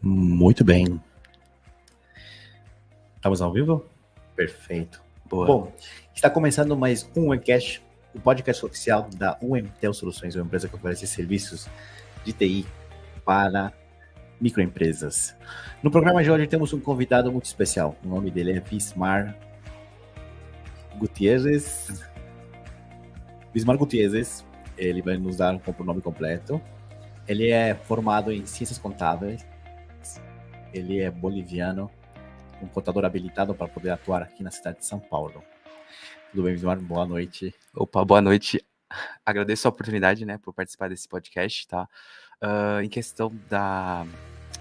Muito bem. Estamos ao vivo? Perfeito. Boa. Bom, está começando mais um Webcast, o podcast oficial da UMTel Soluções, uma empresa que oferece serviços de TI para microempresas. No programa de hoje temos um convidado muito especial. O nome dele é Vismar Gutierrez. Vismar Gutierrez, ele vai nos dar o nome completo. Ele é formado em Ciências Contábeis. Ele é boliviano, um contador habilitado para poder atuar aqui na cidade de São Paulo. Tudo bem, Vismar? Boa noite. Opa, boa noite. Agradeço a oportunidade, né, por participar desse podcast, tá? Em questão da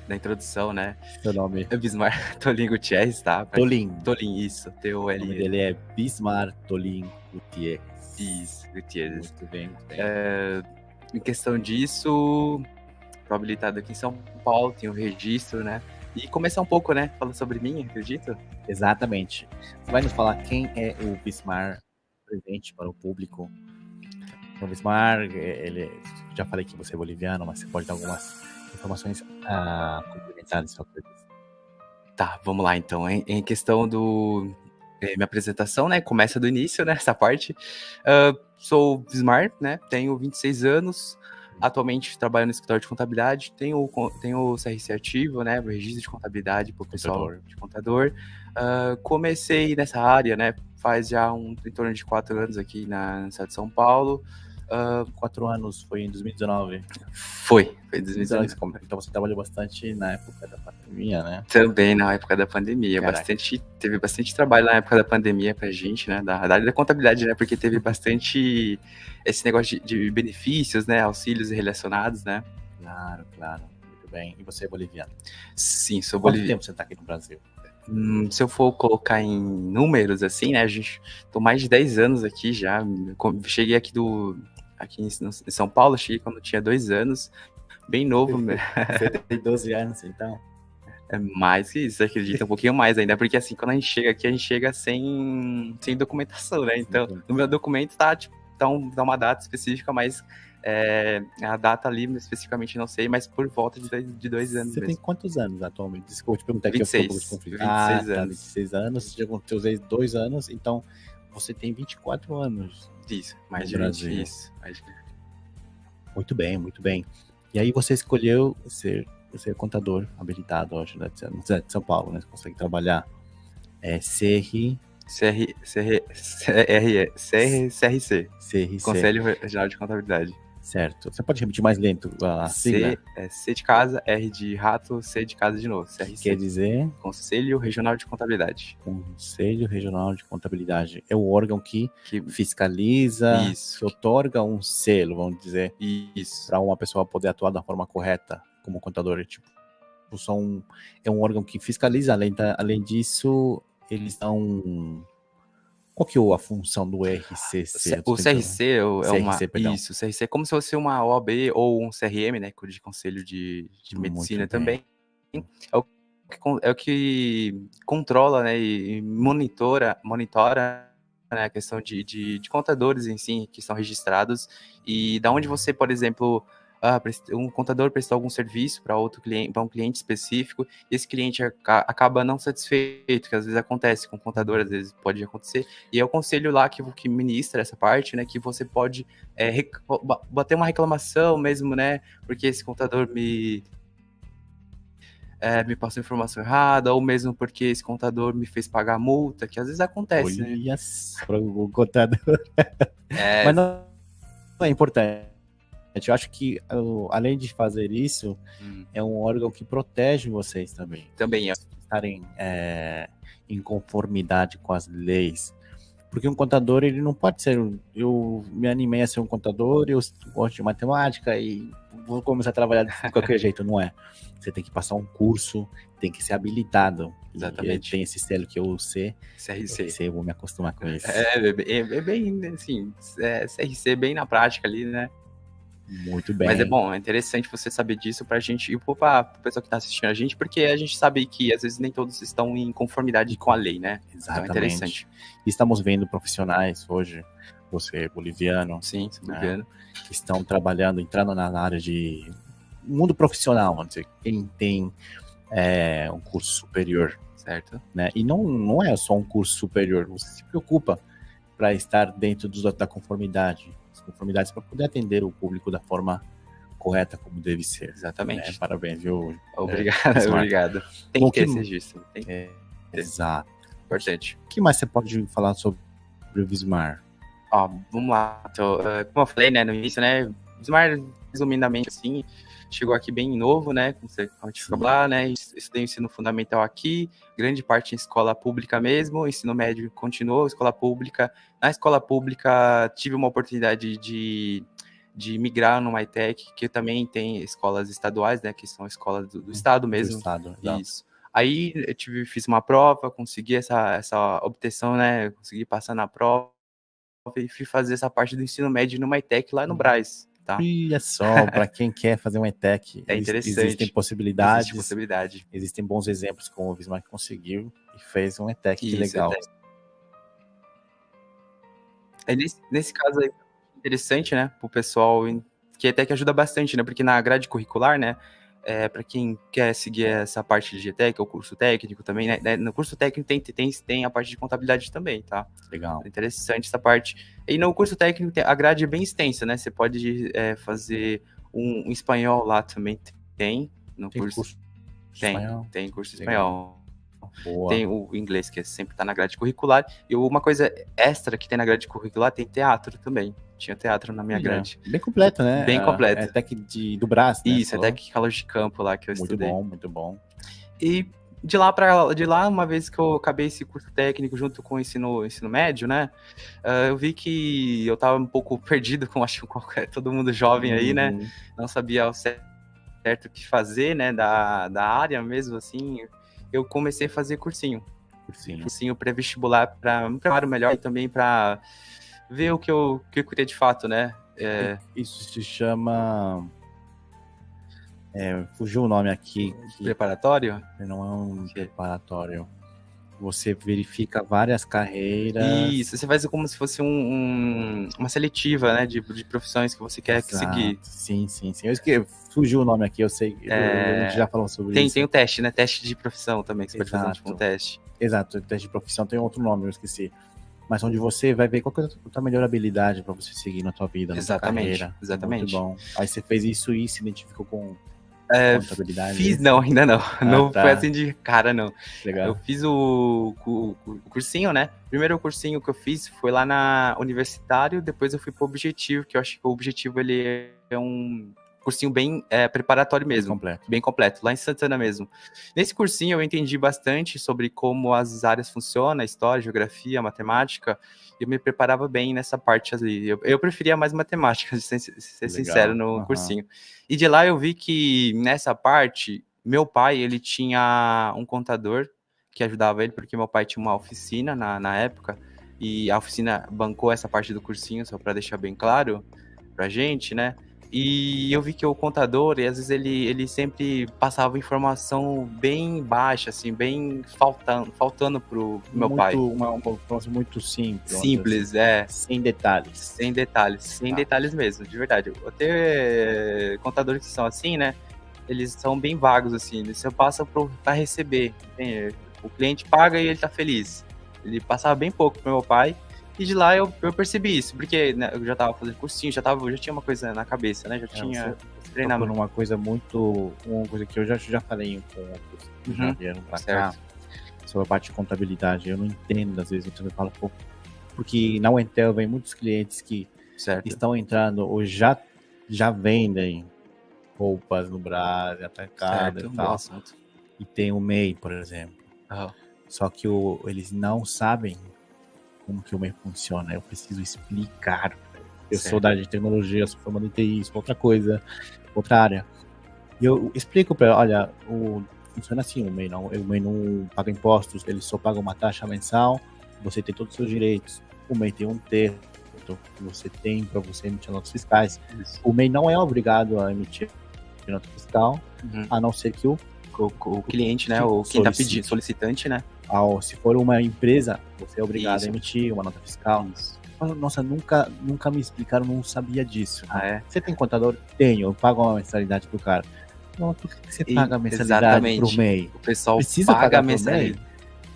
introdução, né? Seu nome? É Vismar Tolin Gutierrez, tá? Tolin. Tolin, isso. O nome dele é Vismar Tolin Gutierrez. Isso, Gutierrez. Muito bem, muito bem. Em questão disso, tô habilitado aqui em São Paulo, tenho registro, né? E começar um pouco, né? Falando sobre mim, acredito? Exatamente. Você vai nos falar quem é o Vismar presente para o público? O Vismar, já falei que você é boliviano, mas você pode dar algumas informações complementares sobre isso. Tá, vamos lá então. Em questão do minha apresentação, né? Começa do início, né? Essa parte. Sou Vismar, né? Tenho 26 anos. Atualmente trabalho no escritório de contabilidade. Tenho o CRC ativo, né? O registro de contabilidade para o pessoal de contador. Comecei nessa área, né? Faz já em torno de 4 anos aqui na cidade de São Paulo. 4 anos, foi em 2019? Foi em 2019. Então você trabalhou bastante na época da pandemia, né? Também na época da pandemia. Teve bastante trabalho na época da pandemia pra gente, né? Da área da contabilidade, né? Porque teve bastante esse negócio de benefícios, né? Auxílios relacionados, né? Claro. Muito bem. E você é boliviano? Sim, sou boliviano. Quanto tempo você tá aqui no Brasil? Se eu for colocar em números, assim, né? Tô mais de 10 anos aqui já. Cheguei aqui em São Paulo, cheguei quando tinha 2 anos. Bem novo. Você tem 12 anos, então? É mais que isso, acredita, um pouquinho mais ainda, porque assim, quando a gente chega aqui, a gente chega sem documentação, né? Então, no meu documento tá uma data específica, mas a data ali, especificamente, não sei, mas por volta de 2 anos Você mesmo. tem quantos anos atualmente? Desculpa te perguntar 26 anos. 26 anos, você chegou com seus 2 anos, então você tem 24 anos. Isso, mais de Brasil. Isso. Muito bem. E aí você escolheu ser contador habilitado hoje na cidade de São Paulo, né? Você consegue trabalhar CRC. Conselho Regional de Contabilidade. Certo. Você pode repetir mais lento a sigla? C de casa, R de rato, C de casa de novo. CRC. Quer dizer? Conselho Regional de Contabilidade. Conselho Regional de Contabilidade. É o órgão que fiscaliza, que otorga um selo, vamos dizer, para uma pessoa poder atuar da forma correta como contador. É um órgão que fiscaliza, além disso, eles dão... Qual que é a função do RCC? O CRC é uma... perdão. Isso, o CRC é como se fosse uma OAB ou um CRM, né? De Conselho de Medicina também. É o que controla, né? E monitora né, a questão de contadores em si, que estão registrados. E da onde você, por exemplo... um contador prestou algum serviço para um cliente específico, e esse cliente acaba não satisfeito, que às vezes acontece com o contador, às vezes pode acontecer, e é o conselho lá que ministra essa parte, né, que você pode bater uma reclamação mesmo, né, porque esse contador me passou informação errada, ou mesmo porque esse contador me fez pagar multa, que às vezes acontece, né? Para o contador. Mas não é importante. Eu acho que, além de fazer isso, é um órgão que protege vocês também. Também é. Estarem em conformidade com as leis. Porque um contador, ele não pode ser... Eu me animei a ser um contador, eu gosto de matemática e vou começar a trabalhar de qualquer jeito, não é? Você tem que passar um curso, tem que ser habilitado. Exatamente. E tem esse selo que é o CRC, eu vou me acostumar com isso. É bem, assim, CRC bem na prática ali, né? Muito bem. Mas é interessante você saber disso pra gente e pra pessoa que tá assistindo a gente, porque a gente sabe que às vezes nem todos estão em conformidade com a lei, né? Exatamente. Então é interessante. Estamos vendo profissionais hoje, você é boliviano. Sim, boliviano. Que estão trabalhando, entrando na área de mundo profissional, vamos dizer, quem tem um curso superior. Certo. Né? E não é só um curso superior, você se preocupa para estar dentro da conformidade, as conformidades para poder atender o público da forma correta, como deve ser. Exatamente. Né? Parabéns, viu? Obrigado, obrigado. Tem que ter esse registro. Exato. Importante. O que mais você pode falar sobre o Vismar? Vamos lá. Então, como eu falei, né, no início, né, Vismar, resumidamente, assim, chegou aqui bem novo, né, como a gente ficou lá, né, estudei ensino fundamental aqui, grande parte em escola pública mesmo, ensino médio continuou, escola pública. Na escola pública, tive uma oportunidade de migrar no MyTech, que também tem escolas estaduais, né, que são escolas do estado mesmo. Do estado, isso. Aí eu fiz uma prova, consegui essa obtenção, né, consegui passar na prova e fui fazer essa parte do ensino médio no MyTech lá no Brás. Tá? Olha só, para quem quer fazer um ETEC, interessante. Existem possibilidades. Existe possibilidade. Existem bons exemplos, como o Vismar conseguiu e fez um ETEC, que legal. Nesse caso aí, interessante, né, pro pessoal, que ETEC ajuda bastante, né, porque na grade curricular, né, para quem quer seguir essa parte de ETEC, ou curso técnico também, né, no curso técnico tem a parte de contabilidade também, tá? Legal. Interessante essa parte. E no curso técnico a grade é bem extensa, né, você pode fazer um espanhol lá também, tem curso espanhol? Tem curso espanhol. Boa. Tem o inglês, que sempre tá na grade curricular, e uma coisa extra que tem na grade curricular, tem teatro também. Tinha teatro na minha grade. Bem completo, né? Bem completo. É ETEC do Brás, né? Isso, ETEC Calor de Campo lá que eu estudei. Muito bom. E de lá, uma vez que eu acabei esse curso técnico junto com o ensino médio, né? Eu vi que eu tava um pouco perdido, como acho que todo mundo jovem aí, né? Não sabia ao certo o que fazer, né? Da área mesmo, assim. Eu comecei a fazer cursinho pré-vestibular para me preparar melhor e também para ver o que eu queria de fato, né? Isso se chama... fugiu o nome aqui. Preparatório? Não é um preparatório. Você verifica várias carreiras. Isso, você faz como se fosse uma seletiva, né, de profissões que você quer seguir. Sim. Fugiu o nome aqui, eu sei. A gente já falou sobre isso. Tem o teste, né? Teste de profissão também, que você pode fazer um teste. Exato, o teste de profissão tem outro nome, eu esqueci. Mas onde você vai ver qual é a tua melhor habilidade para você seguir na tua vida, na tua carreira. Exatamente. Muito bom. Aí você fez isso e se identificou com contabilidade? Fiz, não, ainda não. Não tá. foi assim de cara, não. Legal. Eu fiz o cursinho, né? Primeiro cursinho que eu fiz foi lá na Universitário, depois eu fui pro Objetivo, que eu acho que o Objetivo ele é um cursinho bem preparatório mesmo. Bem completo, lá em Santana mesmo. Nesse cursinho eu entendi bastante sobre como as áreas funcionam, história, geografia, matemática, e eu me preparava bem nessa parte ali. Eu preferia mais matemática, de ser sincero, no cursinho. E de lá eu vi que nessa parte, meu pai, ele tinha um contador que ajudava ele, porque meu pai tinha uma oficina na época, e a oficina bancou essa parte do cursinho, só para deixar bem claro pra gente, né? E eu vi que o contador, e às vezes ele sempre passava informação bem baixa, assim, bem faltando pro meu pai. Uma informação muito simples. Simples, Sem detalhes. Sem detalhes mesmo, de verdade. Até contadores que são assim, né? Eles são bem vagos, assim. Eles só passam para receber. Entende? O cliente paga e ele tá feliz. Ele passava bem pouco pro meu pai. E de lá eu percebi isso, porque né, eu já tava fazendo cursinho, já tinha uma coisa na cabeça, né? Já tinha treinamento. Uma coisa que eu já falei com outros que já vieram pra cá, sobre a parte de contabilidade. Eu não entendo, às vezes, eu também falo pouco, porque na Wentel vem muitos clientes que estão entrando ou já vendem roupas no Brasil, atacado e tal. E tem o MEI, por exemplo. Só que eles não sabem como que o MEI funciona. Eu preciso explicar. Eu sou da área de tecnologia, sou formado em TI, isso é outra coisa, outra área. E eu explico para olha, funciona assim, o MEI não paga impostos, ele só paga uma taxa mensal, você tem todos os seus direitos. O MEI tem um texto que você tem para você emitir notas fiscais. Isso. O MEI não é obrigado a emitir nota fiscal, a não ser que o cliente, né, ou quem está pedindo, solicitante, né? Se for uma empresa, você é obrigado a emitir uma nota fiscal. Nossa, nunca me explicaram, não sabia disso. Ah, é? Você tem contador? Tenho, eu pago uma mensalidade pro cara. Pronto, por que você paga a mensalidade pro MEI? O pessoal precisa pagar a mensalidade.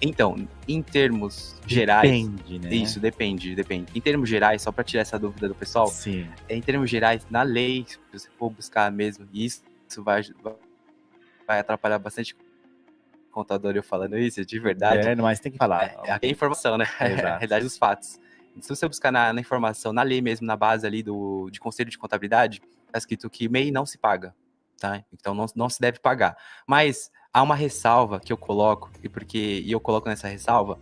Então, em termos gerais... Depende, né? Isso, depende. Em termos gerais, só para tirar essa dúvida do pessoal, sim. Em termos gerais, na lei, se você for buscar mesmo, isso vai atrapalhar bastante o contador eu falando isso, de verdade. Mas tem que falar. Aqui é informação, né? É a realidade dos fatos. Se você buscar na informação, na lei mesmo, na base ali de Conselho de Contabilidade, está escrito que MEI não se paga, tá? Então não se deve pagar. Mas há uma ressalva que eu coloco, e eu coloco nessa ressalva,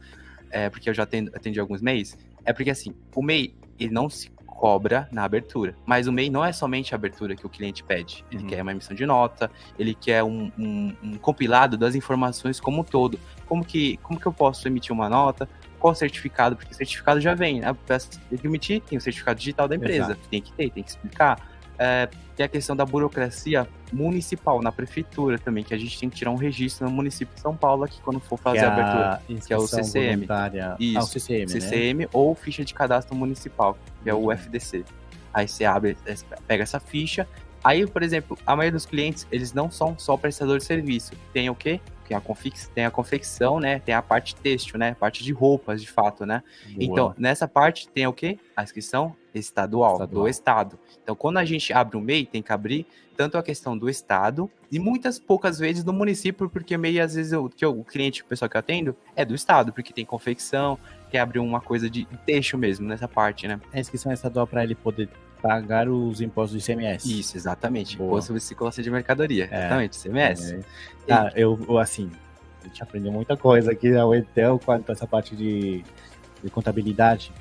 porque eu já atendi alguns MEIs, é porque assim, o MEI, ele não se cobra na abertura, mas o MEI não é somente a abertura que o cliente pede, ele quer uma emissão de nota, ele quer um compilado das informações como um todo. Como que eu posso emitir uma nota? Qual certificado? Porque o certificado já vem, né? Eu peço que emitir, tem o certificado digital da empresa, tem que explicar. Tem a questão da burocracia municipal na prefeitura também, que a gente tem que tirar um registro no município de São Paulo aqui quando for fazer a abertura, que é o CCM. Isso, o CCM, CCM, né? Ou ficha de cadastro municipal, que é o FDC. Aí você pega essa ficha. Aí, por exemplo, a maioria dos clientes, eles não são só prestadores de serviço. Tem o quê? Tem a confecção, né? Tem a parte têxtil, né? A parte de roupas, de fato, né? Boa. Então, nessa parte tem o quê? A inscrição estadual, do estado. Então, quando a gente abre um MEI, tem que abrir tanto a questão do estado e poucas vezes do município, porque MEI, às vezes, o cliente, o pessoal que eu atendo, é do estado, porque tem confecção, quer abrir uma coisa de têxtil mesmo, nessa parte, né? A inscrição estadual para ele poder pagar os impostos do ICMS. Isso, exatamente. Imposto sobre circulação de mercadoria. Exatamente, ICMS. Assim, a gente aprendeu muita coisa aqui na Intel quanto a essa parte de contabilidade,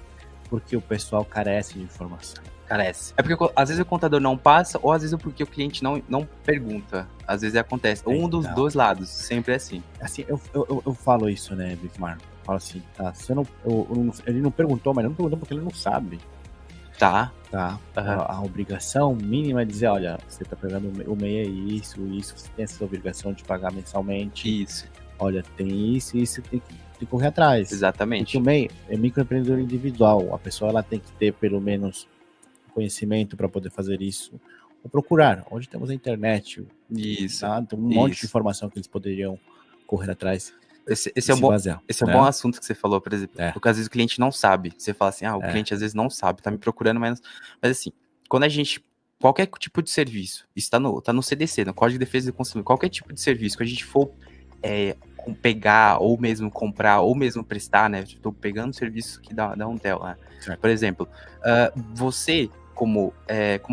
porque o pessoal carece de informação. Carece. É porque às vezes o contador não passa, ou às vezes é porque o cliente não pergunta. Às vezes acontece. Dos dois lados, sempre é assim. Assim, eu falo isso, né, Bismar? Eu falo assim, tá, ele não perguntou, mas não perguntou porque ele não sabe. Tá. Uhum. A obrigação mínima é dizer, olha, você tá pegando o MEI é isso, você tem essa obrigação de pagar mensalmente. Isso. Olha, tem isso, tem que correr atrás. Exatamente. Porque o MEI é microempreendedor individual. A pessoa ela tem que ter pelo menos conhecimento para poder fazer isso. Ou procurar. Hoje temos a internet. Isso. Tá? Tem um monte de informação que eles poderiam correr atrás. Esse é um bom assunto que você falou, por exemplo, porque às vezes o cliente não sabe. Você fala assim, o cliente às vezes não sabe, tá me procurando, mas assim, quando a gente, qualquer tipo de serviço, isso tá no CDC, no Código de Defesa do Consumidor, qualquer tipo de serviço que a gente for pegar, ou mesmo comprar, ou mesmo prestar, né, estou pegando serviço que da Untel, né? Por exemplo, você, como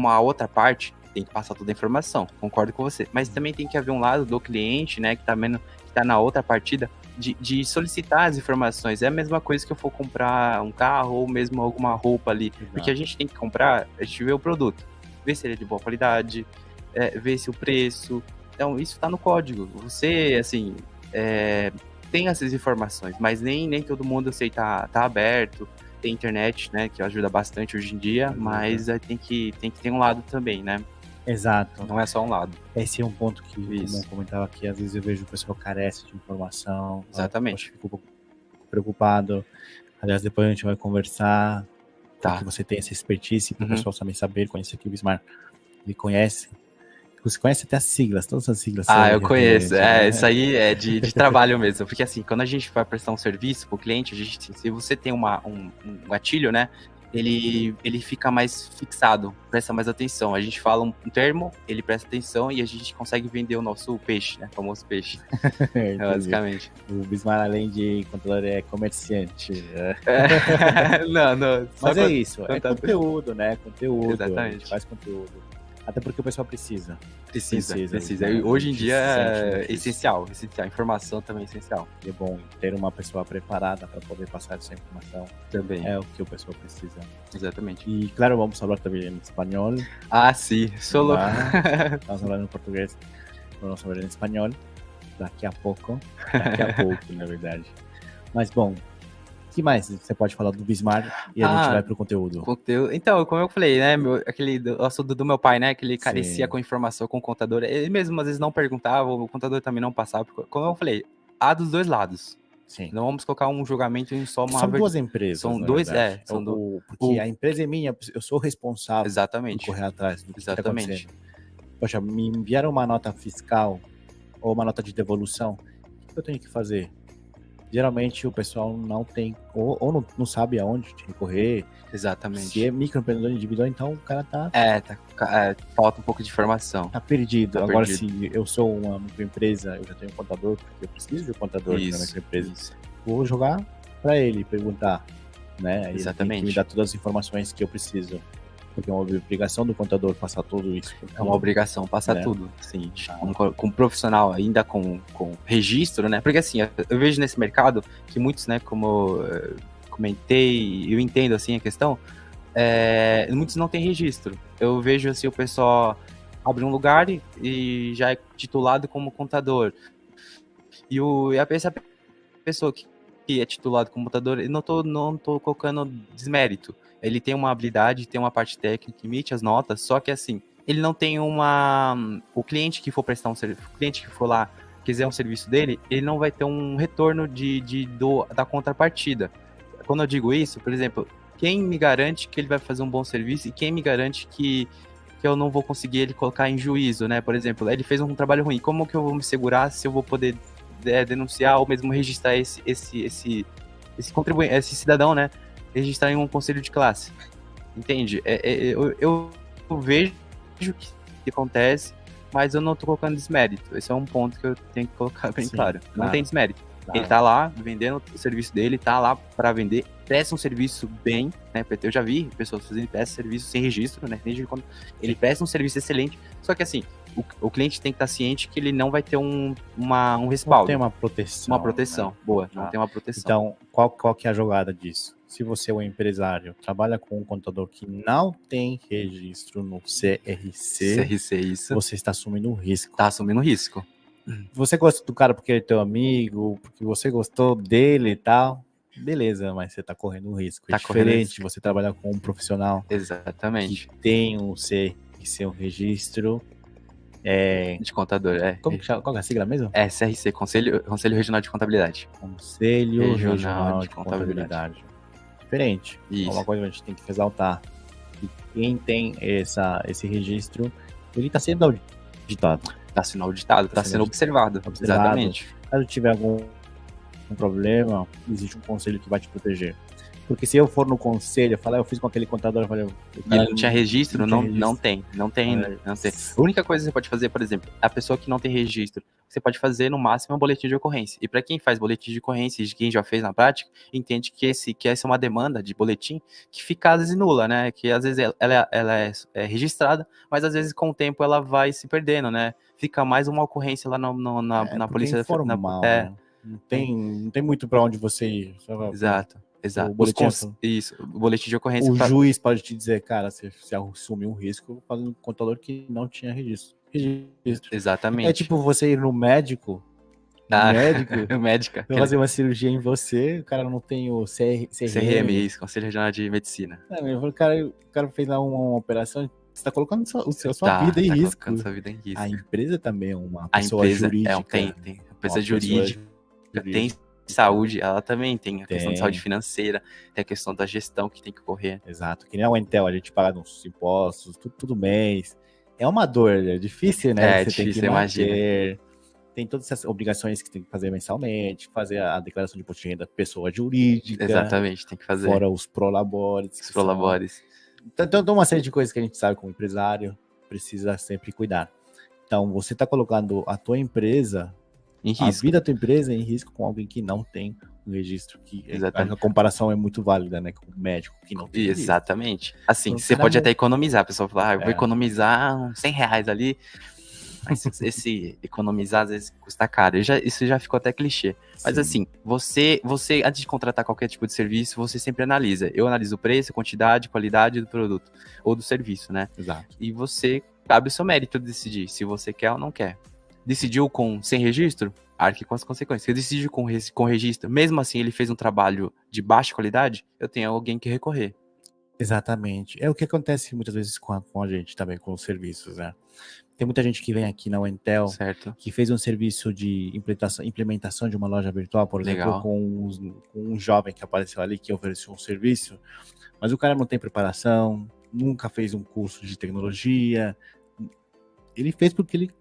a outra parte, tem que passar toda a informação, concordo com você, mas também tem que haver um lado do cliente, né, que tá na outra partida, de solicitar as informações. É a mesma coisa que eu for comprar um carro ou mesmo alguma roupa ali. Exato. Porque a gente tem que comprar, a gente vê o produto, ver se ele é de boa qualidade, ver se o preço. Então, isso tá no código. Você, assim, tem essas informações, mas nem todo mundo tá aberto. Tem internet, né, que ajuda bastante hoje em dia, mas tem que ter um lado também, né? Exato. Não é só um lado. Esse é um ponto que, como eu comentava aqui, às vezes eu vejo o pessoal carece de informação. Exatamente. Eu fico um pouco preocupado. Aliás, depois a gente vai conversar. Tá. Porque você tem essa expertise para o pessoal também saber, conhecer que o Bismar ele conhece. Você conhece até as siglas, todas as siglas. Eu conheço. Isso aí é de trabalho mesmo. Porque assim, quando a gente vai prestar um serviço para o cliente, se você tem um gatilho, né? Ele fica mais fixado, presta mais atenção. A gente fala um termo, ele presta atenção e a gente consegue vender o nosso peixe, né? O famoso peixe. Basicamente. O Bismar, além de contador, é comerciante. Não. Mas é isso, é conteúdo, né? Conteúdo. Exatamente. A gente faz conteúdo. Até porque o pessoal precisa. Né? Hoje em dia é essencial. Informação também é essencial. É bom ter uma pessoa preparada para poder passar essa informação. Também. É o que o pessoal precisa. Exatamente. E, claro, vamos falar também em espanhol. Sim. Solo. Vamos falar em português. Vamos falar em espanhol. Daqui a pouco, na verdade. Mas, bom, o que mais você pode falar do Bismar e a gente vai pro conteúdo? Então, como eu falei, né, o assunto do meu pai, né, que ele carecia com informação com o contador, ele mesmo às vezes não perguntava, o contador também não passava, como eu falei, há dos dois lados. Sim. Não vamos colocar um julgamento em só uma... São duas empresas, são dois, porque a empresa é minha, eu sou responsável exatamente por correr atrás do que está acontecendo. poxa, me enviaram uma nota fiscal ou uma nota de devolução, o que eu tenho que fazer? Geralmente o pessoal não tem, ou não sabe aonde recorrer. Exatamente. Se é microempreendedor individual, então o cara falta um pouco de informação. Tá perdido. Agora, se eu sou uma microempresa, eu já tenho um contador, porque eu preciso de um contador na microempresa. Vou jogar para ele, perguntar, né? Exatamente. Ele tem que me dar todas as informações que eu preciso. Porque é uma obrigação do contador passar tudo isso. É uma obrigação passar tudo, sim. Com um profissional, ainda com registro, né? Porque assim, eu vejo nesse mercado que muitos, né, como comentei, eu entendo assim a questão, muitos não têm registro. Eu vejo assim, o pessoal abre um lugar e já é titulado como contador. E essa pessoa que é titulado como contador, eu não tô colocando desmérito. Ele tem uma habilidade, tem uma parte técnica, emite as notas, só que assim, ele não tem o cliente que for prestar um serviço, o cliente que for lá, quiser um serviço dele, ele não vai ter um retorno da contrapartida. Quando eu digo isso, por exemplo, quem me garante que ele vai fazer um bom serviço e quem me garante que eu não vou conseguir ele colocar em juízo, né? Por exemplo, ele fez um trabalho ruim, como que eu vou me segurar se eu vou poder denunciar ou mesmo registrar esse cidadão, né? Registrar em um conselho de classe, entende? Eu vejo o que acontece, mas eu não tô colocando desmérito. Esse é um ponto que eu tenho que colocar bem claro. Não tem desmérito. Ele tá lá vendendo o serviço dele, tá lá para vender, presta um serviço bem, né? Eu já vi pessoas fazendo serviço sem registro, né? Ele presta um serviço excelente, só que assim, o cliente tem que estar ciente que ele não vai ter um respaldo. Não tem uma proteção. Uma proteção, né? Boa, não tem uma proteção. Então, qual que é a jogada disso? Se você é um empresário, trabalha com um contador que não tem registro no CRC, isso. Você está assumindo um risco. Está assumindo risco. Você gosta do cara porque ele é teu amigo, porque você gostou dele e tal, beleza, mas você está correndo um risco. É diferente você trabalhar com um profissional. Exatamente. Que tem um CRC, um registro. De contador, Qual que é a sigla mesmo? CRC, Conselho Regional de Contabilidade. Conselho Regional de Contabilidade. Diferente. Isso. Uma coisa que a gente tem que ressaltar. Que quem tem esse registro, ele está sendo auditado. Está sendo auditado, está sendo observado. Exatamente. Caso tiver algum problema, existe um conselho que vai te proteger. Porque se eu for no conselho, eu falar, eu fiz com aquele contador, eu falei... Ele não tinha registro? Não tem. A única coisa que você pode fazer, por exemplo, a pessoa que não tem registro, você pode fazer no máximo um boletim de ocorrência. E para quem faz boletim de ocorrência, e quem já fez na prática, entende que essa é uma demanda de boletim que fica às vezes nula, né? Que às vezes ela é registrada, mas às vezes com o tempo ela vai se perdendo, né? Fica mais uma ocorrência lá na polícia. É informal, né? Não tem muito para onde você ir. Exato. O boletim, o boletim de ocorrência. O juiz pode te dizer, cara, você assumiu um risco fazendo um contador que não tinha registro. Exatamente. É tipo você ir no médico. Médica. Fazer uma cirurgia em você, o cara não tem o CRM, isso, Conselho Regional de Medicina. O cara fez lá uma operação, você está colocando sua vida em risco. Colocando sua vida em risco. A empresa também é uma pessoa jurídica. Tem empresa jurídica, tem saúde, ela também tem a questão de saúde financeira, tem a questão da gestão que tem que ocorrer. Exato, que nem a Entel, a gente paga uns impostos, tudo mês. É uma dor, é difícil, né? Você tem que manter. Tem todas essas obrigações que tem que fazer mensalmente, fazer a declaração de imposto de renda pessoa jurídica. Exatamente, tem que fazer. Fora os prolabores. Então, tem uma série de coisas que a gente sabe como empresário, precisa sempre cuidar. Então, você está colocando a tua empresa... A vida da tua empresa é em risco com alguém que não tem um registro. A comparação é muito válida, né? Com o médico que não tem registro. Exatamente. Assim, então, você pode até economizar. A pessoa fala, eu vou economizar uns R$100 ali. Mas esse economizar, às vezes, custa caro. Isso já ficou até clichê. Mas sim. Assim, você, antes de contratar qualquer tipo de serviço, você sempre analisa. Eu analiso o preço, quantidade, qualidade do produto. Ou do serviço, né? Exato. E você, cabe o seu mérito de decidir se você quer ou não quer. Decidiu sem registro? Arque com as consequências. Decidiu com registro, mesmo assim ele fez um trabalho de baixa qualidade, eu tenho alguém que recorrer. Exatamente. É o que acontece muitas vezes com a gente também, com os serviços, né? Tem muita gente que vem aqui na Entel, certo, que fez um serviço de implementação de uma loja virtual, por exemplo, com um jovem que apareceu ali, que ofereceu um serviço, mas o cara não tem preparação, nunca fez um curso de tecnologia. ele fez porque ele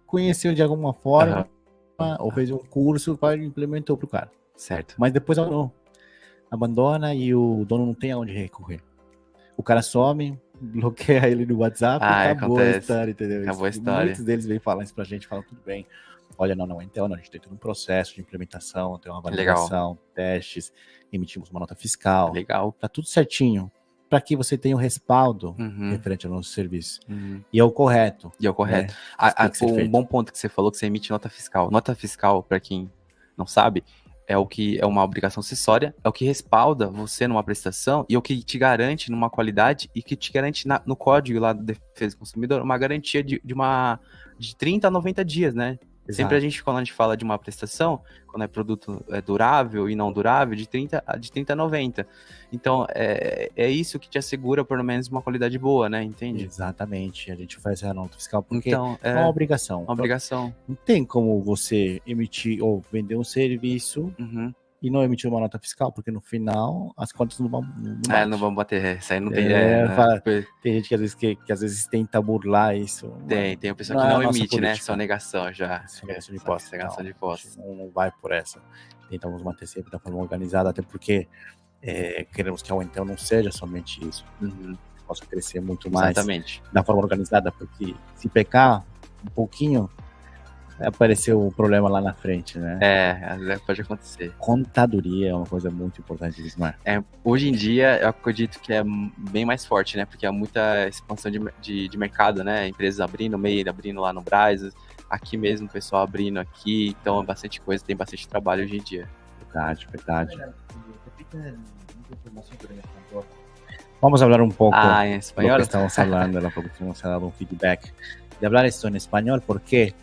conheceu de alguma forma, ou fez um curso para implementou para o cara. Certo. Mas depois abandona e o dono não tem aonde recorrer. O cara some, bloqueia ele no WhatsApp e acabou a história, entendeu? Acabou a história. Muitos deles vêm falar isso pra gente, falam, tudo bem. Olha, então, a gente tem todo um processo de implementação, tem uma validação, testes, emitimos uma nota fiscal. Legal. Tá tudo certinho, para que você tenha um respaldo referente ao nosso serviço. E é o correto. E é o correto. Né? Um bom ponto que você falou, que você emite nota fiscal. Nota fiscal, para quem não sabe, é o que é uma obrigação acessória, é o que respalda você numa prestação e é o que te garante numa qualidade e que te garante no código lá da Defesa do Consumidor uma garantia de 30 a 90 dias, né? Exato. Sempre quando a gente fala de uma prestação, quando é produto durável e não durável, de 30 a 90. Então, é isso que te assegura, pelo menos, uma qualidade boa, né? Entende? Exatamente. A gente faz a nota fiscal porque é uma obrigação. Uma obrigação. Não tem como você emitir ou vender um serviço e não emitir uma nota fiscal, porque no final as contas não vão bater. Não vão bater. Isso aí não tem... Tem gente que às vezes tenta burlar isso. Tem uma pessoa que não emite, política, né? Só negação já. Negação de impostos. Negação de impostos. Não vai por essa. Tentamos manter sempre da forma organizada, até porque queremos que a Uentel não seja somente isso. Possa crescer muito mais. Exatamente. Da forma organizada, porque se pecar um pouquinho, apareceu um problema lá na frente, né? Pode acontecer. Contadoria é uma coisa muito importante, Lismar. Hoje em dia, eu acredito que é bem mais forte, né? Porque há muita expansão de mercado, né? Empresas abrindo, MEI abrindo lá no Brás, aqui mesmo, o pessoal abrindo aqui. Então, é bastante coisa, tem bastante trabalho hoje em dia. Verdade. Vamos hablar un poco en español. Lo que estamos hablando, la producción nos ha dado un feedback de hablar esto en español porque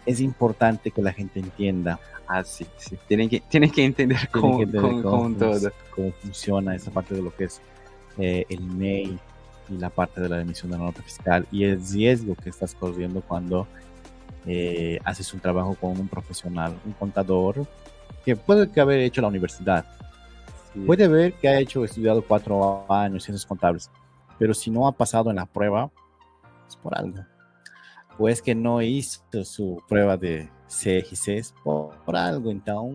es importante que la gente entienda. Sí. Tienen que entender cómo todo. Cómo funciona esa parte de lo que es el MEI y la parte de la emisión de la nota fiscal y el riesgo que estás corriendo cuando haces un trabajo con un profesional, un contador que puede que haber hecho la universidad. Sí. Puede ver que ha estudiado 4 años ciencias contables, pero si no ha pasado en la prueba, es por algo. Pues que no hizo su prueba de CRCs por algo, então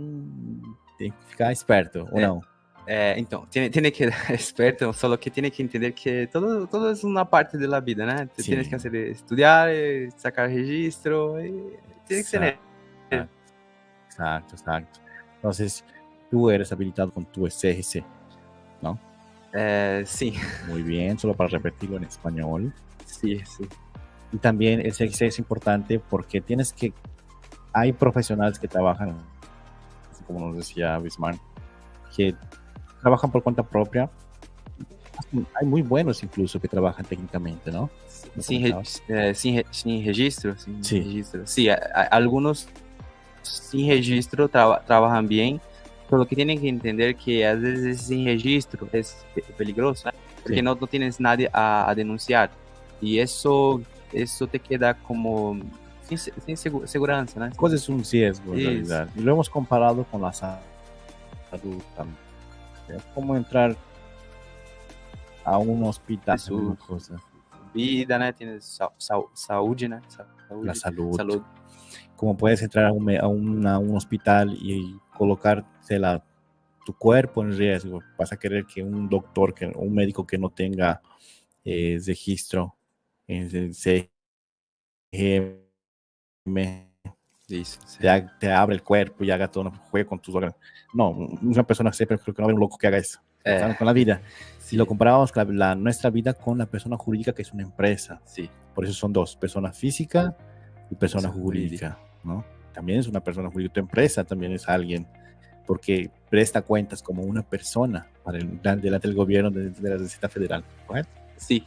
tem que ficar esperto, ou não? Então, tiene que ser esperto, solo que tiene que entender que todo es una parte de la vida, ¿no? Sí. Tienes que hacer estudiar, sacar registro, tiene que ser. Exacto. Entonces, tú eres habilitado con tu CRC, ¿no? Sí. Muy bien, solo para repetirlo en español. Sí. Y también el CRC es importante porque hay profesionales que trabajan, como nos decía Bismarck, que trabajan por cuenta propia. Hay muy buenos incluso que trabajan técnicamente, ¿no? Sin registro. Sí. Registro. Sí, algunos sin registro trabajan bien, pero lo que tienen que entender que a veces sin registro es peligroso, ¿eh? Porque no tienes nadie a denunciar y eso te queda como sin seguridad, ¿no? Pues es un riesgo en realidad. Y lo hemos comparado con la salud también. Es como entrar a un hospital. Vida, ¿no? Tienes salud, ¿no? La salud. Como puedes entrar a un hospital y colocar tu cuerpo en riesgo. Vas a querer que un doctor, un médico que no tenga registro en el CGM te abre el cuerpo y haga todo, juegue con tus órganos. No, una persona siempre creo que no hay un loco que haga eso. Con la vida. Si lo comparamos con nuestra vida con la persona jurídica, que es una empresa. Sí. Por eso son dos, persona física y persona jurídica, ¿no? También es una persona jurídica, tu empresa también es alguien, porque presta cuentas como una persona delante del gobierno, de la Receta Federal, ¿correcto? Sí,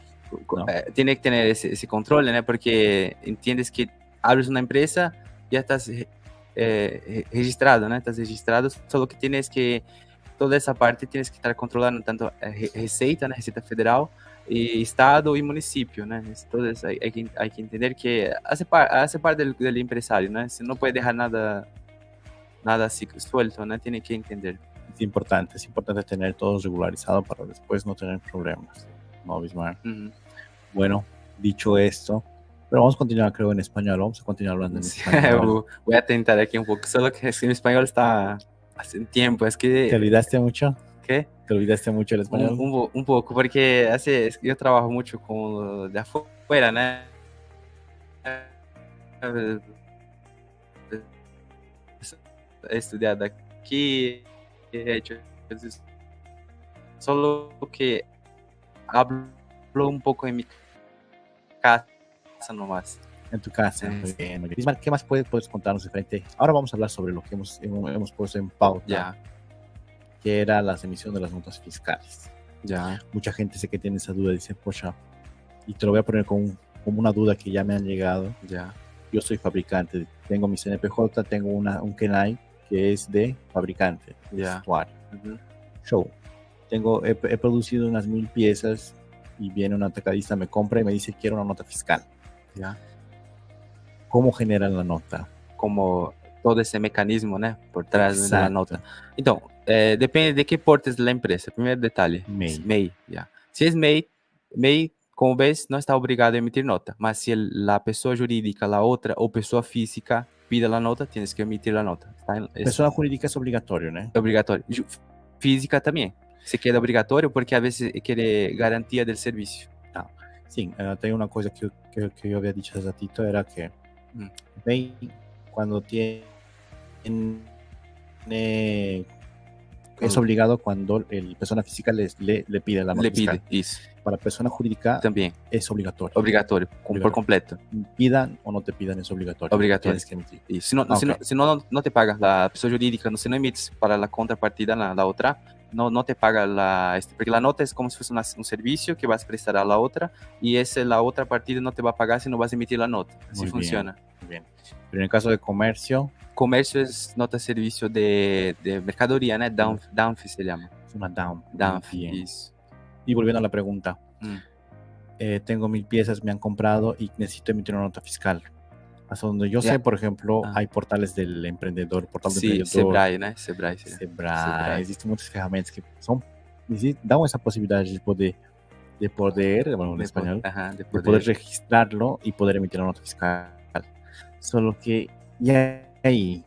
¿no? Tiene que tener ese control, ¿no? Porque entiendes que abres una empresa, ya estás registrado, ¿no? Estás registrado, solo que tienes que, toda esa parte tienes que estar controlando tanto Receita, né? Receita Federal, y Estado y municipio, ¿no? Entonces hay que entender que hace parte del empresario, ¿no? No puede dejar nada así suelto, ¿no? Tiene que entender. Es importante tener todo regularizado para después no tener problemas, ¿no, Bismarck? Uh-huh. Bueno, dicho esto, pero vamos a continuar, creo, en español. Vamos a continuar hablando en español. Voy a tentar aquí un poco, solo que mi español está hace tiempo, es que... ¿Te olvidaste mucho? ¿Qué? ¿Te olvidaste mucho el español? Un poco, porque yo trabajo mucho con de afuera, ¿no? He estudiado aquí, he hecho solo que hablo un poco en mi casa nomás. En tu casa. Muy bien, muy bien. Ismael, ¿qué más puedes contarnos de frente? Ahora vamos a hablar sobre lo que hemos puesto en pauta, que era las emisiones de las notas fiscales. Mucha gente sé que tiene esa duda, dice, pocha, y te lo voy a poner como una duda que ya me han llegado. Yo soy fabricante, tengo mi CNPJ, tengo un KENAI que es de fabricante, de vestuario. Show. He producido unas 1000 piezas y viene un atacadista, me compra y me dice, quiero una nota fiscal. ¿Cómo generan la nota? Como todo ese mecanismo, ¿no? Por trás de la nota. Entonces, depende de qué porte es la empresa. Primer detalle. MEI. Si es MEI, como ves, no está obligado a emitir nota. Mas si la persona jurídica, la otra, o persona física pide la nota, tienes que emitir la nota. Persona jurídica es obligatorio, ¿no? Obligatorio. Física también. Se queda obligatorio porque a veces quiere garantía del servicio. Sí, tengo una cosa que yo había dicho hace ratito, era que MEI, cuando tiene es obligado cuando el persona física le pide la nota fiscal. Para persona jurídica también es obligatorio. Obligatorio. Por completo. Pidan o no te pidan, es obligatorio. Tienes que emitir. Si no te paga la persona jurídica, si no emites para la contrapartida, la otra, no te paga porque la nota es como si fuese un servicio que vas a prestar a la otra y la otra partida no te va a pagar si no vas a emitir la nota. Así funciona. Muy bien. Pero en el caso de comercio es nota servicio de mercadoría, ¿no? DANF se llama. Es una DANF. Y volviendo a la pregunta, tengo 1000 piezas, me han comprado y necesito emitir una nota fiscal. Hasta donde yo sé, por ejemplo, hay portales del emprendedor, portal del emprendedor. Sebrae, ¿no? Sebrae. Existen muchas ferramentas que dan esa posibilidad de poder, bueno, en español, de poder registrarlo y poder emitir una nota fiscal. Solo que, y ahí,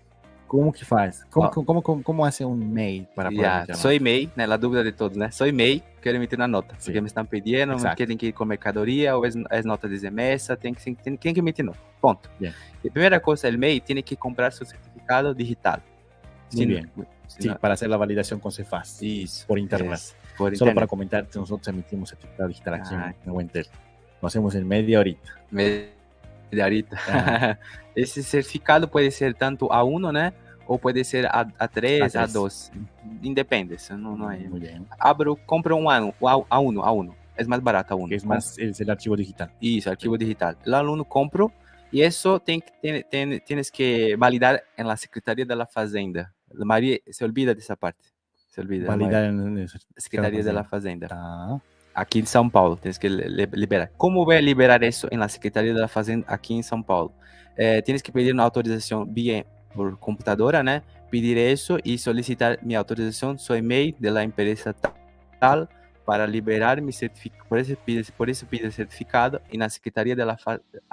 ¿cómo que faz? ¿Cómo hace un MEI para poder emitir? Soy MEI, né? La dúvida de todos, né? Soy MEI, quero emitir una nota, porque me están pidiendo, quieren que ir con mercadoría o es nota de remessa, tienen que emitir nota, ponto. Bien. La primera cosa, el MEI tiene que comprar su certificado digital. Muy bien. Para hacer la validación con Cefaz. Por internet. Solo para comentarte, nosotros emitimos certificado digital aquí en Wentel. Lo hacemos en media horita. Ese certificado puede ser tanto A1, ¿no? O puede ser A3, A2. Independe, no hay. Muy bien. Compra un A1. Es más barato A1. Que es el archivo digital. Archivo digital. El aluno compra y eso tienes que validar en la Secretaría de la Fazenda. La mayoría se olvida de esa parte. Validar en la Secretaría de la Fazenda. Aquí en São Paulo, tienes que liberar. ¿Cómo voy a liberar eso en la Secretaría de la Fazenda aquí en São Paulo? Tienes que pedir una autorización por computadora, ¿no? Pedir eso y solicitar mi autorización. Soy MEI de la empresa tal para liberar mi certificado. Por eso pide certificado en la Secretaría de la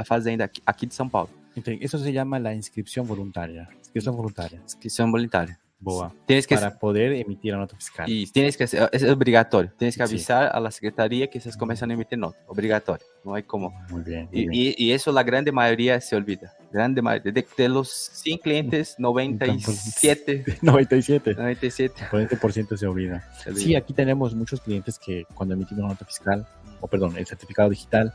Fazenda aquí de São Paulo. Eso se llama la inscripción voluntaria. Inscripción voluntaria. Boa. Para poder emitir la nota fiscal. Y tienes que hacer, es obligatorio. Tienes que avisar a la secretaría que estás comenzando a emitir nota. Obligatorio. No hay como. Muy bien. Y eso la grande mayoría se olvida. Grande mayoría. De los 100 clientes, 97. 40% se olvida. Sí, aquí tenemos muchos clientes que cuando emitimos una nota fiscal, el certificado digital,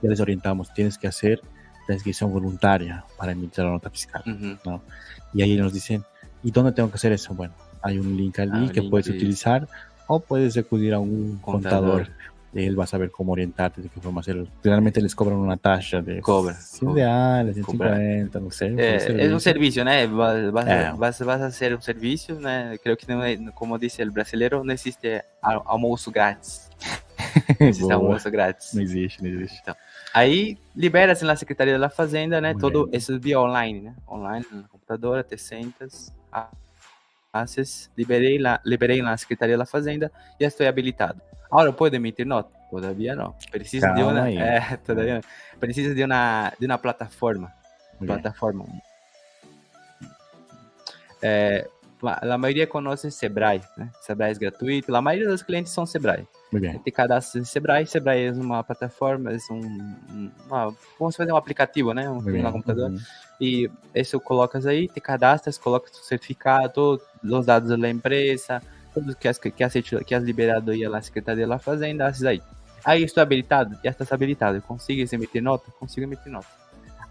ya les orientamos. Tienes que hacer la inscripción voluntaria para emitir la nota fiscal. ¿No? Y ahí nos dicen, ¿y dónde tengo que hacer eso? Bueno, hay un link allí que puedes utilizar o puedes acudir a un contador. Él va a saber cómo orientarte, de qué forma hacerlo. Generalmente les cobran una tasa de $100, 150, no sé. Es un servicio, ¿no? Vas a hacer un servicio, ¿no? Creo que, como dice el brasileño, no existe almoço grátis. No existe almoço grátis. No existe. Então, aí liberas na Secretaria da Fazenda, né? Todo isso via online, né? Online, na computadora, te sentas, haces, liberei na Secretaria da Fazenda e estou habilitado. Agora, pode emitir nota? Todavía no. Precisa de una, todavía no. Precisa de una plataforma. Plataforma. A maioria conhece Sebrae, né? Sebrae é gratuito. A maioria dos clientes são Sebrae. Te cadastra em Sebrae. Sebrae é uma plataforma, é vamos fazer um aplicativo, né? Um computador. E isso colocas aí, te cadastras, coloca o certificado, os dados da empresa, tudo que has liberado aí a Secretaria da Fazenda, haces aí. Aí estou habilitado, já estás habilitado. ¿Consigues emitir nota? Consigo emitir nota.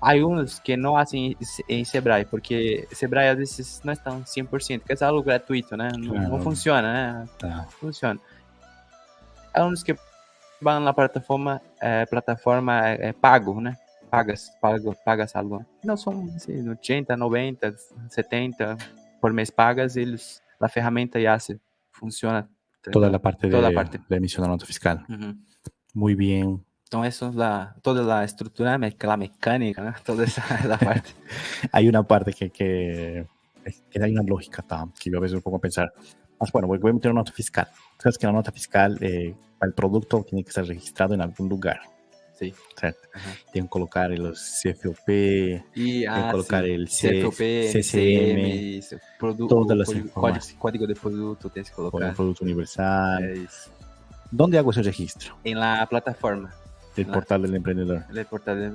Há uns que não fazem em Sebrae, porque Sebrae às vezes não está 100%, que é algo gratuito, né? Não funciona, né? Não funciona. Há uns que vão na plataforma pago, né? Pagas algo. Né? Não são assim, 80, 90, 70 por mês pagas, a ferramenta já funciona. Toda a parte de emisión de nota fiscal. Muy bien. Então, essa é toda a estrutura, a mecânica, né? Toda essa parte. Hay una parte que hay una lógica, que yo a veces me pongo a pensar. Bueno, voy a meter una nota fiscal. Sabes que la nota fiscal, el producto tiene que estar registrado en algún lugar. Sí. Certo? Tem que colocar os CFOP, tem que colocar o CFOP, CCM, todas as informações. Código de produto, tem que colocar. Código de produto universal. ¿Dónde hago ese registro? En la plataforma. El portal del emprendedor. El portal del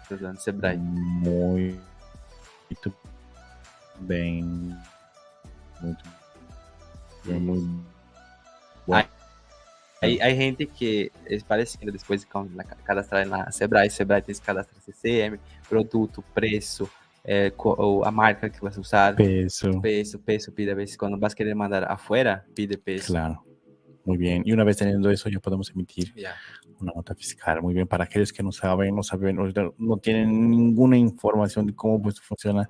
emprendedor, Sebrae. Muito bem. Muito bom. Hay gente que es parecido depois de cadastrar na Sebrae. Sebrae tem que cadastrar CCM, produto, preço, a marca que vas a usar. Peso, pide a veces cuando vas a querer mandar afuera, pide peso. Claro. Muy bien. Y una vez teniendo eso, ya podemos emitir una nota fiscal. Muy bien. Para aquellos que no saben, no tienen ninguna información de cómo pues funciona,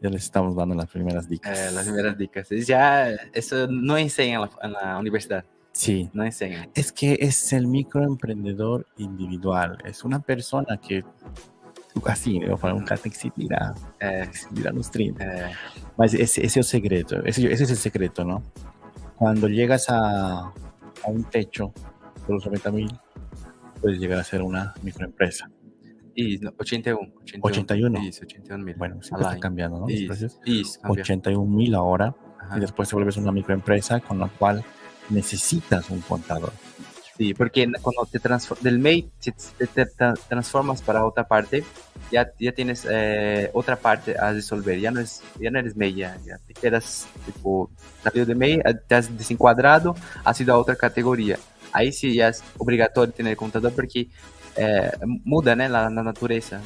ya les estamos dando las primeras dicas. Las primeras dicas. Ya, eso no enseña en la universidad. Sí. No enseña. Es que es el microemprendedor individual. Es una persona que, assim, eu falo, um cara tem que se virar nos 30. Mas esse é o segredo. Esse é o secreto, ¿no? Cuando llegas a un techo de los 90,000, puedes llegar a ser una microempresa. Y 81. Isso, 81,000. Bueno, siempre está cambiando, ¿no? Isso, 81,000 ahora. Y después te vuelves una microempresa con la cual necesitas un contador. Sí, porque cuando del MEI te transformas para otra parte, ya tienes otra parte a resolver. Ya no eres MEI, ya te quedas, tipo, salido de MEI, te has desenquadrado, has ido a otra categoría. Aí sí ya es obligatorio tener contador porque muda, né, la naturaleza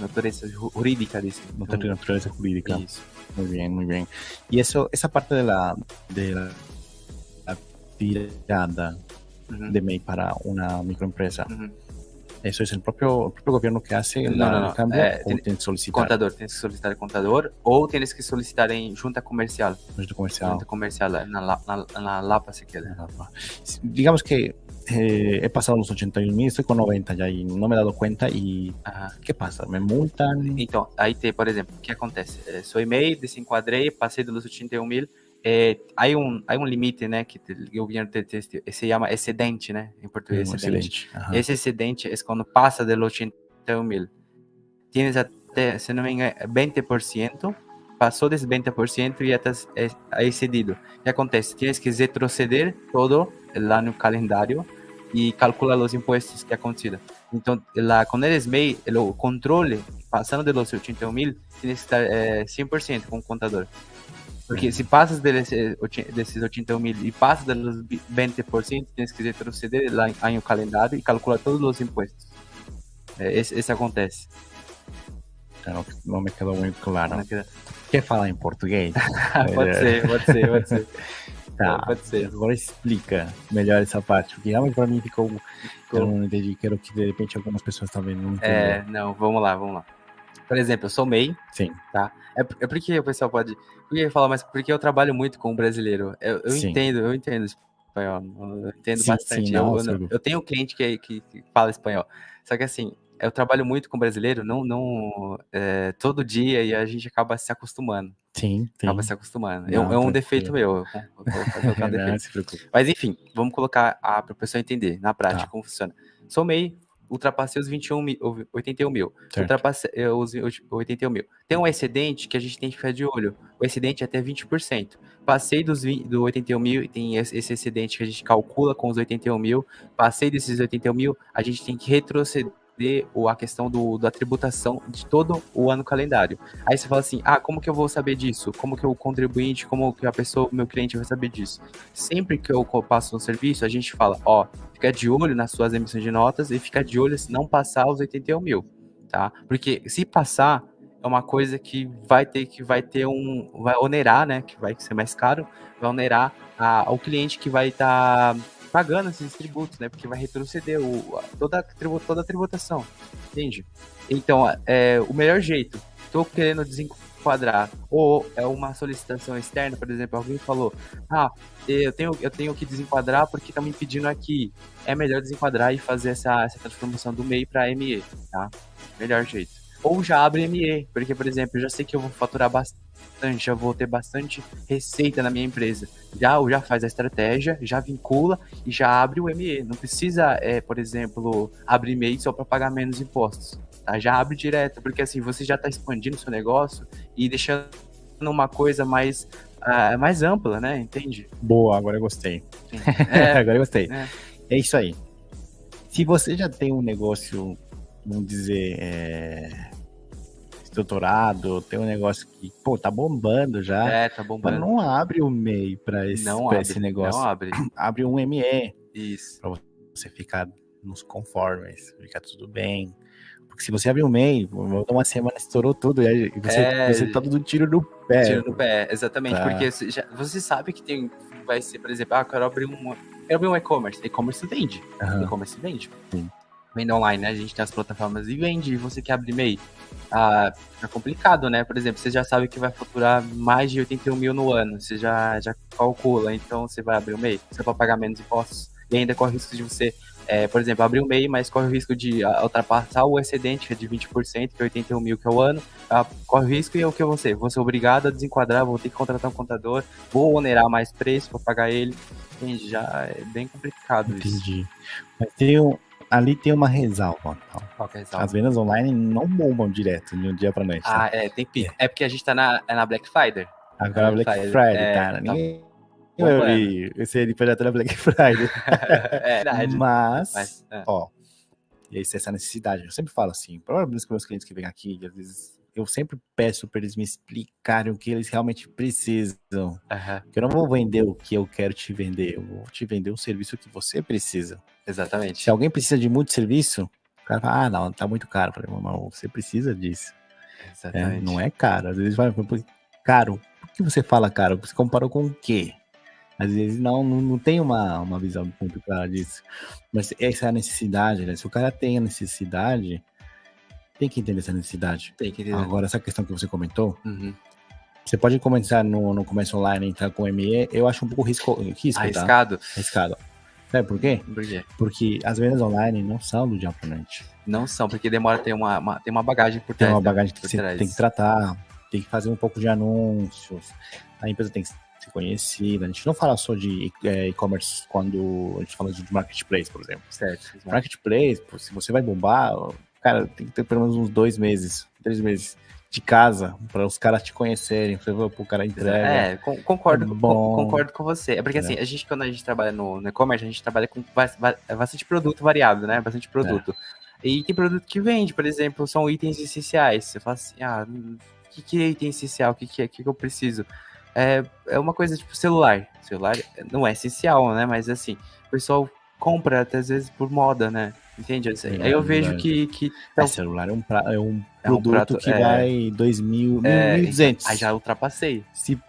jurídica disso. Naturaleza jurídica. Isso. Muy bien, muy bien. Y esa parte de la tirada de MEI para una microempresa, ¿eso es el propio gobierno que hace el cambio o tienes que solicitar? Contador, tienes que solicitar contador ou tienes que solicitar em junta comercial. Junta comercial, na Lapa se queda. Digamos que he pasado los 81,000, estoy con 90 ya y no me he dado cuenta y ¿qué pasa? ¿Me multan? Então, aí tem, por exemplo, o que acontece? Sou MEI, desenquadrei, passei dos 81,000, hay un limite, né, que o governo se llama excedente, né, em português, excedente. Esse excedente é quando passa de 81,000. Tienes até, se não me engano, 20%, passou desse 20% e já está excedido. O que acontece? Tienes que retroceder todo o ano calendário e calcular os impostos que acontecido. Então, quando eres MEI, o controle, passando de los 81,000, tienes que estar 100% com o contador. Porque se passas desses 81,000 e passas dos 20%, tens que retroceder lá em um calendário e calcular todos os impostos. Esse acontece. Não me quedou muito claro. Quer falar em português? Pode ser. Tá, pode ser. Agora explica melhor essa parte, porque realmente para mim ficou... Eu não entendi, quero que de repente algumas pessoas também não entenderam. Não, vamos lá. Por exemplo, eu sou MEI. Sim. Tá? É porque o pessoal pode... Eu ia falar, mas porque eu trabalho muito com o brasileiro. Eu entendo espanhol. Eu entendo bastante. Eu tenho um cliente que fala espanhol. Só que assim, eu trabalho muito com o brasileiro, não todo dia, e a gente acaba se acostumando. Sim. Acaba se acostumando. É um defeito meu. Mas enfim, vamos colocar para a pessoa entender, na prática, como funciona. somei, ultrapassei os 81 mil. Ultrapassei os 81 mil. Tem um excedente que a gente tem que ficar de olho. O excedente é até 20%. Passei do 81 mil, tem esse excedente que a gente calcula com os 81 mil. Passei desses 81 mil, a gente tem que retroceder a questão da tributação de todo o ano calendário. Aí você fala assim, como que eu vou saber disso? Como que o contribuinte, como que a pessoa, o meu cliente vai saber disso? Sempre que eu passo no serviço, a gente fala, fica de olho nas suas emissões de notas e fica de olho se não passar os 81 mil, tá? Porque se passar, é uma coisa que vai onerar, né? Que vai ser mais caro, vai onerar ao cliente que vai estar pagando esses tributos, né? Porque vai retroceder toda a tributação, entende? Então, o melhor jeito, estou querendo desenquadrar, ou é uma solicitação externa, por exemplo, alguém falou, eu tenho que desenquadrar porque está me pedindo aqui. É melhor desenquadrar e fazer essa transformação do MEI para ME, tá? Melhor jeito. Ou já abre ME, porque, por exemplo, eu já sei que eu vou faturar bastante, já vou ter bastante receita na minha empresa. Já faz a estratégia, já vincula e já abre o ME. Não precisa, por exemplo, abrir MEI só para pagar menos impostos. Tá? Já abre direto, porque assim, você já está expandindo o seu negócio e deixando uma coisa mais ampla, né? Entende? Boa, agora eu gostei. Agora eu gostei. É isso aí. Se você já tem um negócio, vamos dizer, estruturado, tem um negócio que, tá bombando já. Tá bombando. Mas não abre o MEI para esse negócio. Não abre. Abre um ME. Isso. Para você ficar nos conformes, ficar tudo bem. Porque se você abrir um MEI, uma semana estourou tudo, e você tá dando tiro no pé. Tiro no pé, exatamente. Tá. Porque você sabe que vai ser, por exemplo, quero abrir um e-commerce. E-commerce vende. Uhum. E-commerce vende. Sim. Vende online, né? A gente tem as plataformas e vende, e você quer abrir MEI. Fica complicado, né? Por exemplo, você já sabe que vai faturar mais de 81 mil no ano. Você já calcula, então você vai abrir o MEI. Você vai pagar menos impostos. E ainda corre o risco de você, por exemplo, abrir o MEI, mas corre o risco de ultrapassar o excedente, que é de 20%, que é 81 mil, que é o ano. Corre o risco e o que eu vou ser? Vou ser obrigado a desenquadrar, vou ter que contratar um contador, vou onerar mais preço para pagar ele. Entende? Já é bem complicado. Entendi. Isso. Entendi. Mas ali tem uma ressalva. Qual que é a ressalva? As vendas online não bombam direto de um dia pra noite. Tá? Tem pico. É porque a gente tá na Black Friday. Agora Black Friday, cara. Ninguém vai ouvir esse projeto na Black Friday. Verdade. Mas e aí essa necessidade. Eu sempre falo assim, provavelmente com meus clientes que vêm aqui, às vezes eu sempre peço para eles me explicarem o que eles realmente precisam. Porque eu não vou vender o que eu quero te vender, eu vou te vender um serviço que você precisa. Exatamente. Se alguém precisa de muito serviço, o cara fala, não, tá muito caro. Eu falei, mas você precisa disso. Exatamente. Não é caro. Às vezes vai, caro. Por que você fala caro? Você comparou com o quê? Às vezes não tem uma visão muito clara disso. Mas essa é a necessidade, né? Se o cara tem a necessidade, tem que entender essa necessidade. Tem que entender. Agora, essa questão que você comentou, você pode começar no comércio online, entrar com ME, eu acho um pouco arriscado. Tá? Arriscado. Sabe por quê? Por quê? Porque as vendas online não são do dia pra noite. Não são, porque demora, tem uma bagagem por trás. Tem uma bagagem que você tem que tratar, tem que fazer um pouco de anúncios, a empresa tem que ser conhecida. A gente não fala só de e-commerce quando a gente fala de marketplace, por exemplo. Certo. Marketplace, se você vai bombar, cara, tem que ter pelo menos uns 2 meses, 3 meses de casa, para os caras te conhecerem, o cara entrega. Concordo com você. É porque assim, quando a gente trabalha no e-commerce, a gente trabalha com bastante produto variado, né? Bastante produto. E tem produto que vende, por exemplo, são itens essenciais. Você fala assim, o que é item essencial? O que eu preciso? É uma coisa tipo celular. Celular não é essencial, né? Mas assim, o pessoal compra até às vezes por moda, né? Entende? Aí eu vejo que celular é um produto que vai 2.000, 1.200. Aí já ultrapassei. Se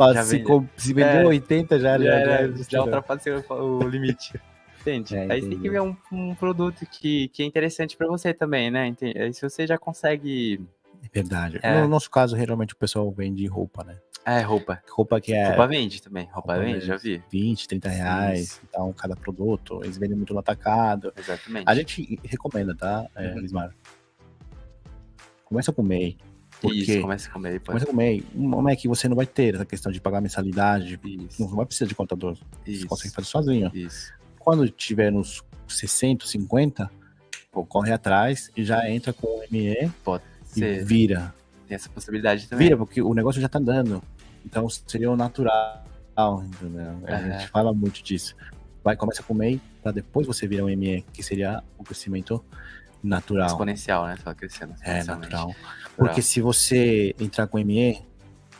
vendeu 80, já ultrapassei o limite. Entende? Aí tem que ver um produto que é interessante pra você também, né? Aí se você já consegue... É verdade. No nosso caso, geralmente o pessoal vende roupa, né? Roupa. Roupa vende também. Roupa vende, já vi. 20, 30 reais, então, cada produto. Eles vendem muito no atacado. Exatamente. A gente recomenda, tá, Lismar? Começa com o MEI. Isso, começa com o MEI. Começa com o MEI. Como é que você não vai ter essa questão de pagar mensalidade? Isso. Não vai precisar de contador. Isso. Você consegue fazer sozinho. Isso. Quando tiver nos 60, 50, Tipo, corre atrás e já entra com o ME Pode e ser. vira. Tem essa possibilidade também. Vira, porque o negócio já tá andando. Então seria o natural, entendeu? A gente fala muito disso. Começa com o MEI, pra depois você virar um ME, que seria o crescimento natural. Exponencial, né? Só crescendo. Natural. Porque se você entrar com ME,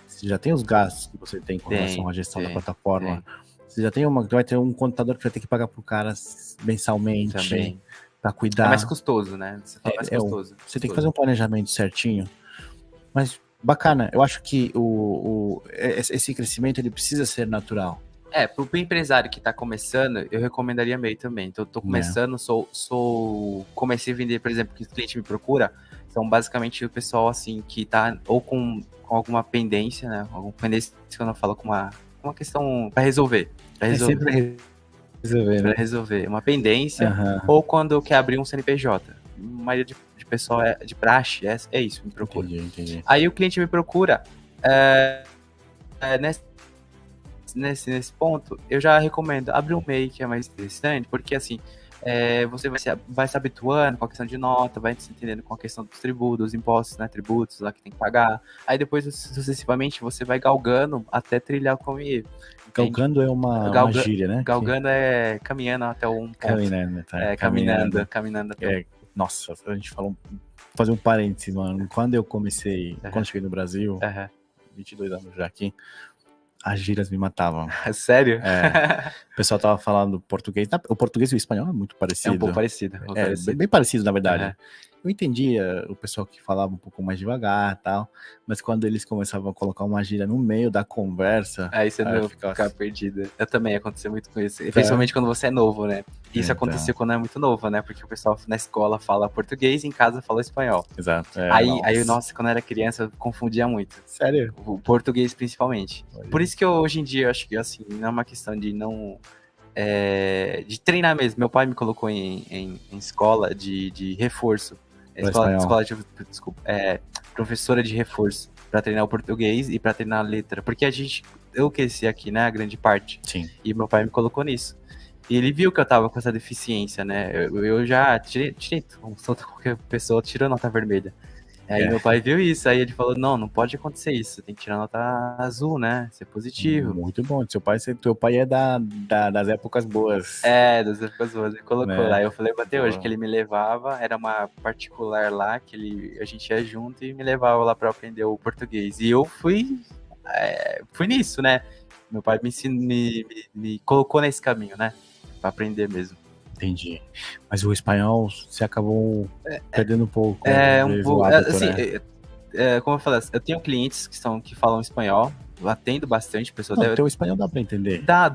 você já tem os gastos que você tem com relação à gestão da plataforma. Você já tem vai ter um contador que vai ter que pagar pro cara mensalmente. Também. Pra cuidar. É mais custoso, né? Você fala mais custoso. Você tem que fazer um planejamento certinho. Mas bacana, eu acho que esse crescimento ele precisa ser natural. Pro empresário que tá começando, eu recomendaria MEI também. Então, eu tô começando, comecei a vender, por exemplo, que o cliente me procura, são basicamente o pessoal, assim, que tá ou com alguma pendência, né? Alguma pendência que eu não falo com uma questão para resolver. Sempre resolver, né? Pra resolver uma pendência, ou quando quer abrir um CNPJ. A maioria de pessoal é de praxe, é isso, me procura. Entendi. Aí o cliente me procura, nesse ponto, eu já recomendo abrir um MEI, que é mais interessante, porque assim, você vai se habituando com a questão de nota, vai se entendendo com a questão dos tributos, dos impostos, né, tributos lá que tem que pagar. Aí depois, sucessivamente, você vai galgando até trilhar com o MEI. Galgando é uma gíria, né? Galgando é caminhando até um ponto. Caminhando, tá? Caminhando. Nossa, a gente falou, fazer um parênteses, mano. Quando eu comecei, quando cheguei no Brasil, 22 anos já aqui, as gírias me matavam. Sério? O pessoal tava falando português. O português e o espanhol é muito parecido. É um pouco parecido. Bem parecido, na verdade. Eu entendia o pessoal que falava um pouco mais devagar e tal, mas quando eles começavam a colocar uma gíria no meio da conversa... Aí você não ficar perdido. Eu também aconteceu muito com isso. Principalmente quando você é novo, né? Isso aconteceu quando é muito novo, né? Porque o pessoal na escola fala português e em casa fala espanhol. Exato. Aí, nossa, quando eu era criança, eu confundia muito. Sério? O português, principalmente. Por isso que hoje em dia, eu acho que, assim, não é uma questão de não... de treinar mesmo. Meu pai me colocou em escola de reforço. Professora de reforço para treinar o português e para treinar a letra, porque eu cresci aqui, né, a grande parte. Sim. E meu pai me colocou nisso. E ele viu que eu tava com essa deficiência, né? Eu já tirei como qualquer pessoa tirou nota vermelha. Aí meu pai viu isso, aí ele falou, não pode acontecer isso, tem que tirar nota azul, né? Ser positivo. Muito bom, teu pai é das épocas boas. Das épocas boas, ele colocou lá. Aí eu falei até hoje que ele me levava, era uma particular lá, que a gente ia junto e me levava lá pra aprender o português. E eu fui nisso, né? Meu pai me colocou nesse caminho, né? Pra aprender mesmo. Entendi. Mas o espanhol, você acabou perdendo um pouco. Um pouco. Como eu falei, eu tenho clientes que falam espanhol, eu atendo bastante pessoas. O teu espanhol dá pra entender? Dá,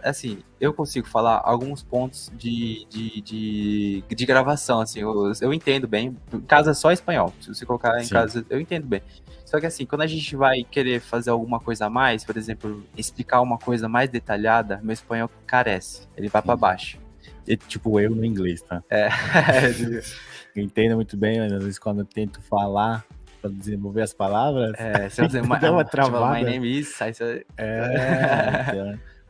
assim, eu consigo falar alguns pontos de gravação, assim, eu entendo bem. Em casa é só espanhol, se você colocar em casa, eu entendo bem. Só que assim, quando a gente vai querer fazer alguma coisa a mais, por exemplo, explicar uma coisa mais detalhada, meu espanhol carece, ele vai pra baixo. Tipo eu no inglês, tá? Eu entendo muito bem, mas às vezes quando eu tento falar pra desenvolver as palavras, você dá uma travada. Tipo, my name is, aí você...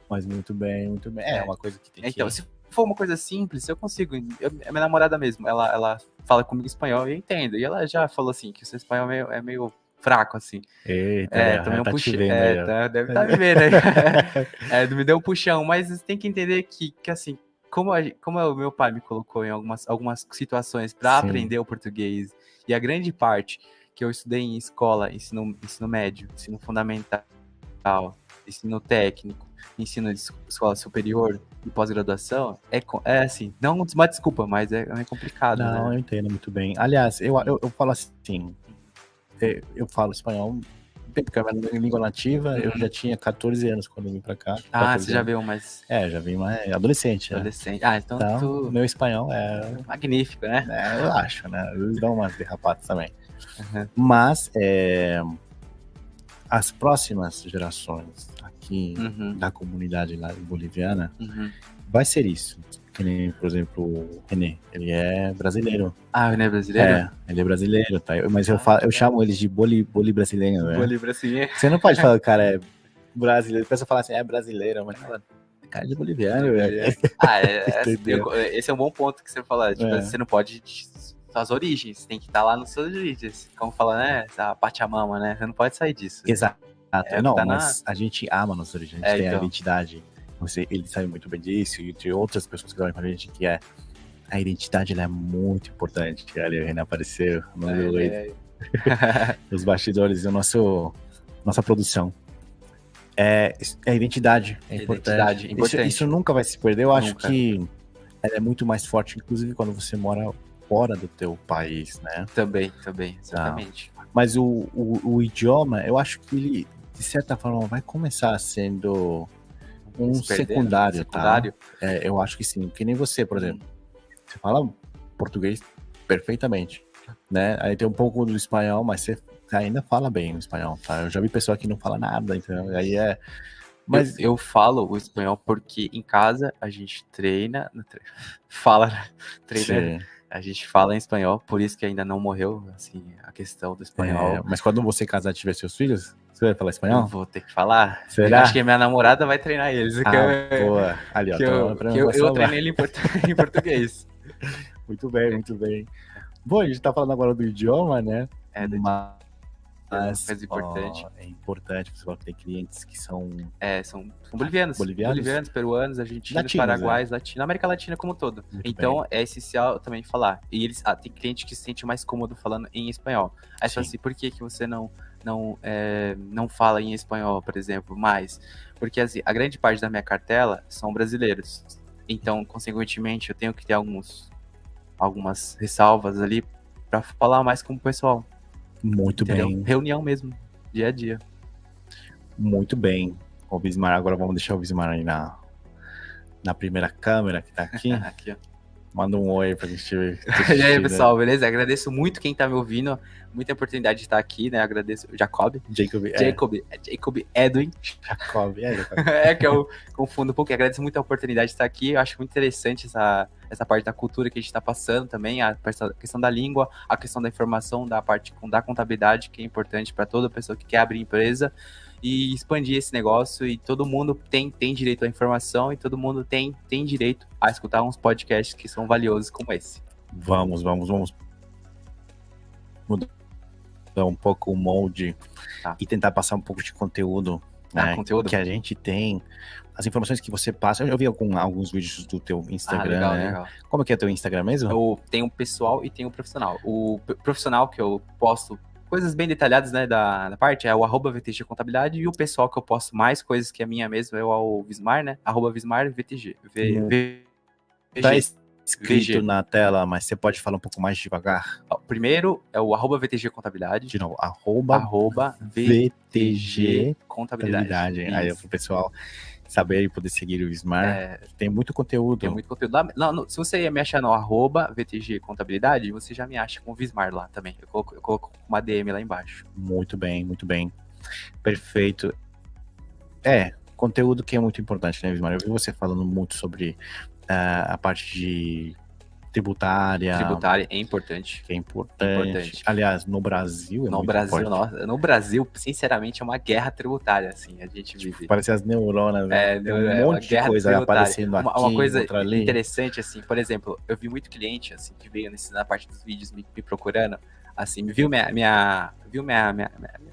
Mas muito bem, muito bem. É uma coisa que tem Então, se for uma coisa simples, eu consigo. Minha namorada mesmo, ela fala comigo espanhol e eu entendo. E ela já falou assim, que o seu espanhol é meio fraco, assim. Eita, também um puxão. Deve estar me vendo aí. Me deu um puxão, mas você tem que entender que assim, como o meu pai me colocou em algumas situações para aprender o português, e a grande parte que eu estudei em escola, ensino médio, ensino fundamental, ensino técnico, ensino de escola superior e pós-graduação, é assim, não uma desculpa, mas é complicado. Não, né? Eu entendo muito bem. Aliás, eu falo assim, eu falo espanhol, porque é a minha língua nativa, eu já tinha 14 anos quando eu vim pra cá. Você já veio mais... já vim mais adolescente. Então meu espanhol é... magnífico, né? Eu acho, né? Eles dão umas derrapadas também. Mas, as próximas gerações aqui da comunidade lá boliviana, vai ser isso. Que nem, por exemplo, o René, ele é brasileiro. O René é brasileiro? Ele é brasileiro, tá? Mas eu chamo eles de boli brasileiro, né? Boli brasileiro. Você não pode falar que o cara é brasileiro, a pessoa fala assim, é brasileiro, mas cara de boliviano, velho. Esse é um bom ponto que você falou. Tipo, você não pode... Suas origens, você tem que estar lá nas suas origens. Como fala, né? A Pachamama, né? Você não pode sair disso. Exato. Mas a gente ama nossa origem, a gente tem a identidade. Ele sabe muito bem disso, e entre outras pessoas que trabalham com a gente, que é a identidade, ela é muito importante. Ali o Renan apareceu nos bastidores da nossa produção. A identidade é importante. Isso nunca vai se perder. Eu acho que ela é muito mais forte, inclusive quando você mora fora do teu país, né? Também, exatamente. Mas o idioma, eu acho que ele, de certa forma, vai começar sendo um secundário, tá? Eu acho que sim. Que nem você, por exemplo. Você fala português perfeitamente, né? Aí tem um pouco do espanhol, mas você ainda fala bem o espanhol, tá? Eu já vi pessoa que não fala nada, então aí Mas eu falo o espanhol porque em casa a gente treina, a gente fala em espanhol, por isso que ainda não morreu, assim, a questão do espanhol. Mas quando você casar e tiver seus filhos, você vai falar espanhol? Eu vou ter que falar. Será? Acho que a minha namorada vai treinar eles. Boa. Ali, ó. Eu treinei ele em português. Muito bem. Bom, a gente tá falando agora do idioma, né? Mas é importante. É importante, você fala que tem clientes que são... São bolivianos, peruanos, argentinos, paraguaios, latinos, América Latina como um todo. Então, é essencial também falar. E eles tem cliente que se sente mais cômodo falando em espanhol. Aí você fala assim, por que você não fala em espanhol, por exemplo, mais? Porque assim, a grande parte da minha cartela são brasileiros. Então, consequentemente, eu tenho que ter algumas ressalvas ali para falar mais com o pessoal. Muito bem. Reunião mesmo, dia a dia. Muito bem. O Vismar, agora vamos deixar o Vismar aí na primeira câmera que tá aqui. Aqui, ó. Manda um oi pra gente ver. E aí, pessoal, beleza? Agradeço muito quem tá me ouvindo. Muita oportunidade de estar aqui, né? Agradeço o Jacob Edwin. Jacob. Que eu confundo um pouco. Agradeço muito a oportunidade de estar aqui. Eu acho muito interessante essa parte da cultura que a gente tá passando também, a questão da língua, a questão da informação, da parte da contabilidade, que é importante para toda pessoa que quer abrir empresa e expandir esse negócio, e todo mundo tem direito à informação, e todo mundo tem direito a escutar uns podcasts que são valiosos como esse. Vamos mudar um pouco o molde e tentar passar um pouco de conteúdo, né, conteúdo que a gente tem, as informações que você passa. Eu vi alguns vídeos do teu Instagram, legal. Como é que é teu Instagram mesmo? Eu tenho o pessoal e tenho o profissional. O profissional que eu posto coisas bem detalhadas, né, da parte, é o @VTG Contabilidade, e o pessoal que eu posto mais coisas que é minha mesmo é o Vismar, né, @VismarVTG. Tá escrito na tela, mas você pode falar um pouco mais devagar? Primeiro é o @VTG Contabilidade. De novo, @VTG Contabilidade. Aí pro pessoal saber e poder seguir o Vismar. Tem muito conteúdo. Se você me achar no @VTG Contabilidade, você já me acha com o Vismar lá também. Eu coloco uma DM lá embaixo. Muito bem. Perfeito. Conteúdo que é muito importante, né, Vismar? Eu vi você falando muito sobre a parte de tributária. Tributária é importante. Que é importante. Aliás, no Brasil No Brasil, sinceramente, é uma guerra tributária, assim, a gente vive. Parece as neuronas, né? Um monte de coisa aparecendo aqui, uma coisa outra ali. Interessante, assim, por exemplo, eu vi muito cliente, assim, que veio na parte dos vídeos me procurando, assim, viu meu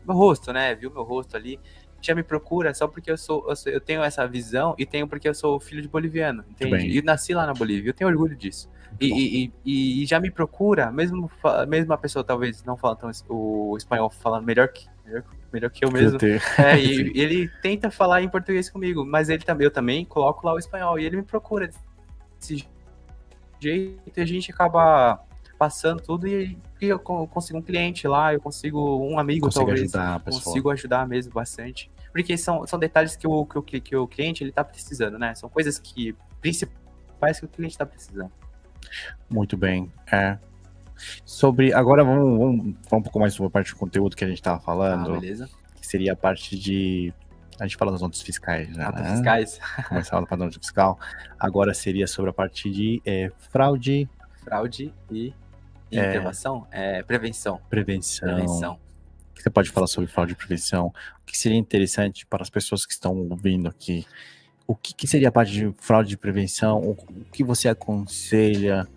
rosto, né? Viu meu rosto ali, já me procura só porque eu tenho essa visão, e tenho porque eu sou filho de boliviano, entende? E nasci lá na Bolívia, eu tenho orgulho disso. E já me procura, mesmo a pessoa talvez não falando o espanhol, falando melhor que eu mesmo. E ele tenta falar em português comigo, mas eu também coloco lá o espanhol, e ele me procura desse jeito, e a gente acaba passando tudo, e eu consigo um cliente lá, eu consigo um amigo, talvez consigo ajudar mesmo bastante, porque são detalhes que o cliente ele tá precisando, né? São coisas principais que o cliente tá precisando. Muito bem. Agora vamos falar um pouco mais sobre a parte do conteúdo que a gente estava falando. Beleza. Que seria a parte de... A gente fala das notas fiscais, né? Notas fiscais. Começava para a nota fiscal. Agora seria sobre a parte de fraude. Fraude e intervenção? Prevenção. Prevenção. O que você pode falar sobre fraude e prevenção? O que seria interessante para as pessoas que estão ouvindo aqui? o que seria a parte de fraude de prevenção? O que você aconselha?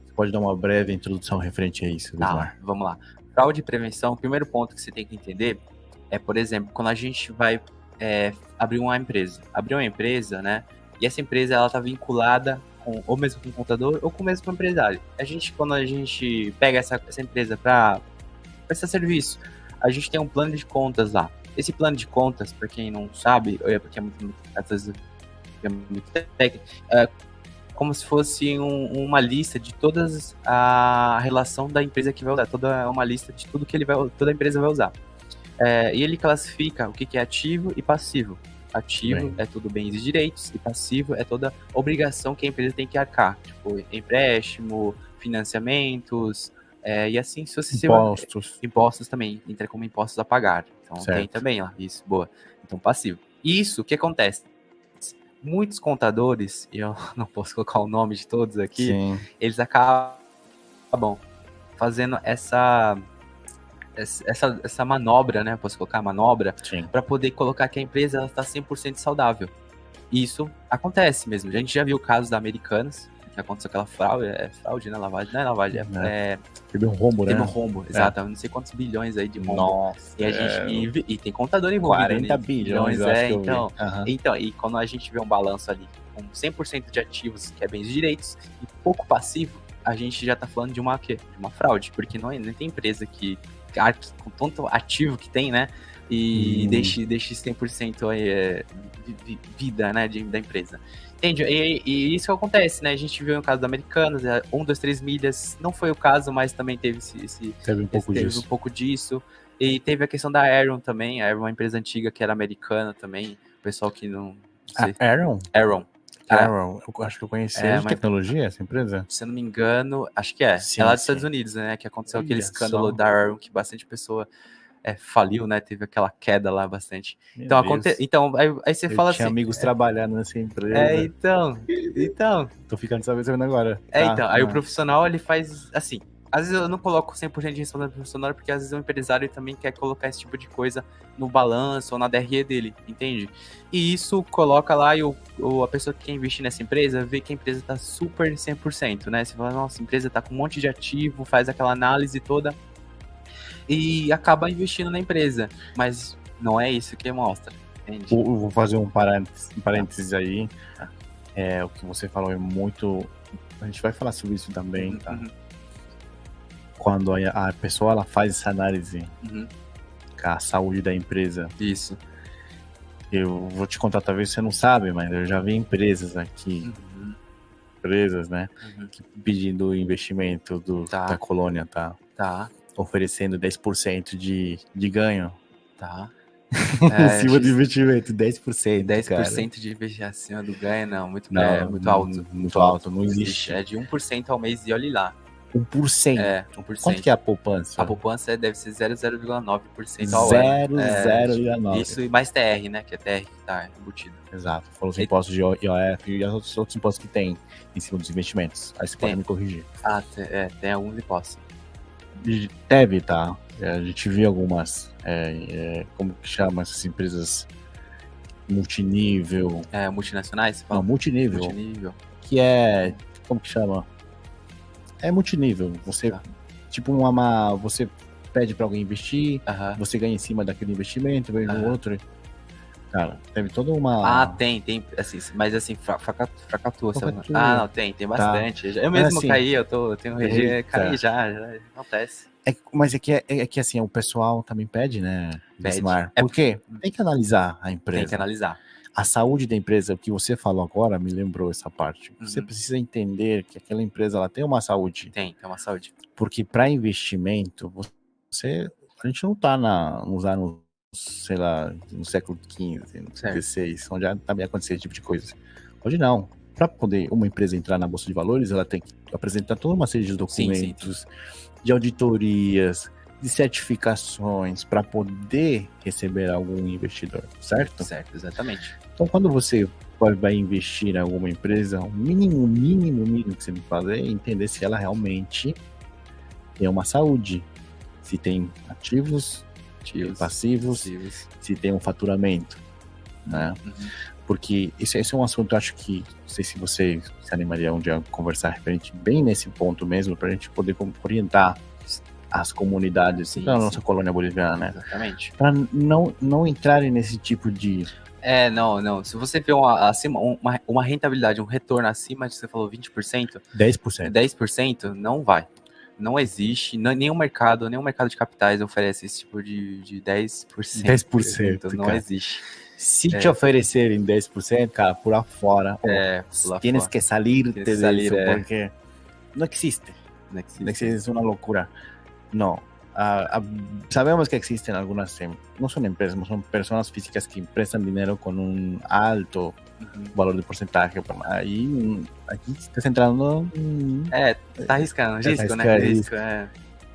Você pode dar uma breve introdução referente a isso, Lismar? Vamos lá. Fraude de prevenção, o primeiro ponto que você tem que entender é, por exemplo, quando a gente vai abrir uma empresa, né? E essa empresa, ela tá vinculada ou mesmo com o contador ou com o mesmo empresário. Quando a gente pega essa empresa para prestar serviço, a gente tem um plano de contas lá. Esse plano de contas, para quem não sabe, porque é muito técnico, é como se fosse uma lista de todas a relação da empresa que vai usar, toda uma lista de tudo que toda a empresa vai usar. E ele classifica o que é ativo e passivo. Ativo é tudo bens e direitos, e passivo é toda obrigação que a empresa tem que arcar, tipo empréstimo, financiamentos, e assim sucessivamente. Impostos também, entra como impostos a pagar. Então tem também lá, isso, boa. Então passivo. Isso, o que acontece? Muitos contadores, e eu não posso colocar o nome de todos aqui, eles acabam fazendo essa manobra, né? Posso colocar manobra para poder colocar que a empresa está 100% saudável. E isso acontece mesmo. A gente já viu casos da Americanas, que aconteceu aquela fraude, né? Lavagem, não é lavagem, teve um rombo, né? Teve um rombo, exato. Não sei quantos bilhões aí de rombo. Nossa. E tem contador envolvido. 40 bilhões, então, e quando a gente vê um balanço ali com 100% de ativos, que é bens e direitos, e pouco passivo, a gente já tá falando de uma fraude, porque não tem empresa que com tanto ativo que tem, né, e deixe 100% aí, vida, né, da empresa. Entende? E isso acontece, né, a gente viu no caso da Americanas, 1, 2, 3 milhas, não foi o caso, mas também teve um pouco disso, e teve a questão da Aeron também, era uma empresa antiga que era americana também, o pessoal que não sei. Aeron? Aeron, eu acho que eu conheci. De tecnologia, essa empresa? Se eu não me engano, acho que é. É lá dos Estados Unidos, né? Que aconteceu aquele escândalo da Aeron, que bastante pessoa faliu, né? Teve aquela queda lá bastante. Então, aí você fala assim... Eu tinha amigos trabalhando nessa empresa. Então. Tô ficando sabendo agora. Aí o profissional, ele faz assim... Às vezes eu não coloco 100% de responsabilidade do funcionário, porque às vezes o empresário também quer colocar esse tipo de coisa no balanço ou na DRE dele, entende? E isso coloca lá e a pessoa que quer investir nessa empresa vê que a empresa tá super 100%, né? Você fala, nossa, a empresa tá com um monte de ativo, faz aquela análise toda e acaba investindo na empresa. Mas não é isso que mostra, entende? Eu vou fazer um parênteses aí. O que você falou é muito... A gente vai falar sobre isso também, tá? Quando a pessoa ela faz essa análise com a saúde da empresa. Isso. Eu vou te contar, talvez você não sabe, mas eu já vi empresas aqui, empresas, né, pedindo investimento da colônia, tá? Oferecendo 10% de ganho. Tá. Em cima do investimento, 10%. 10% cara. de investimento acima do ganho, não, muito alto. Muito alto, não existe. É de 1% ao mês e olhe lá. 1%? 1%. Quanto que é a poupança? A poupança deve ser 0,9% ao ano. 0,9%. Isso e mais TR, né? Que é TR que tá embutido. Exato. Foram os impostos de IOF e os outros impostos que tem em cima dos investimentos. Aí você pode me corrigir. Tem alguns impostos. Deve, tá? A gente viu algumas, como que chama essas empresas multinível? Multinacionais? Não, multinível. Que é, como que chama? É multinível. Você, você pede pra alguém investir, você ganha em cima daquele investimento, vem no outro. Cara, teve toda uma... tem, assim, mas assim, fracatua. Não, tem bastante. Tá. Eu mesmo assim, caí, eu tenho caí já acontece. Mas é que assim, o pessoal também pede, né? Por quê? Tem que analisar a empresa. Tem que analisar. A saúde da empresa, o que você falou agora, me lembrou essa parte. Você precisa entender que aquela empresa ela tem uma saúde. Tem uma saúde. Porque para investimento, a gente não tá nos anos, sei lá, no século XV, XVI, onde já também acontecia esse tipo de coisa. Hoje não. Para poder uma empresa entrar na Bolsa de Valores, ela tem que apresentar toda uma série de documentos, de auditorias, de certificações para poder receber algum investidor, certo? Certo, exatamente. Então, quando você vai investir em alguma empresa, o mínimo que você tem que fazer é entender se ela realmente tem uma saúde, se tem ativos passivos, se tem um faturamento, né? Porque esse é um assunto, acho que, não sei se você se animaria um dia a conversar referente bem nesse ponto mesmo, para a gente poder orientar as comunidades da nossa colônia boliviana, né? Exatamente. Para não entrarem nesse tipo de... Não. Se você vê uma rentabilidade, um retorno acima de, você falou 20%, 10%, não vai. Não existe, nenhum mercado de capitais oferece esse tipo de 10%. 10%, não cara. existe. Se te oferecerem 10%, cara, por lá fora, tienes que salirte de isso, porque no existe. No existe, es una locura. No. Sabemos que existen algunas, no son empresas, son personas físicas que prestan dinero con un alto valor de porcentaje. Aí estás entrando. Tá arriscando, risco, né? Risco,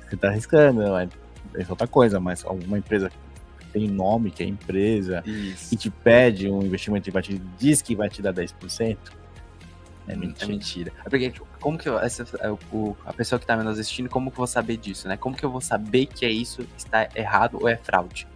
Você tá arriscando, é outra coisa, mas alguma empresa tem nome, que é empresa, e te pede um investimento e diz que vai te dar 10%. É mentira. Porque como que a pessoa que tá nos assistindo, como que eu vou saber disso, né? Como que eu vou saber que isso está errado ou é fraude?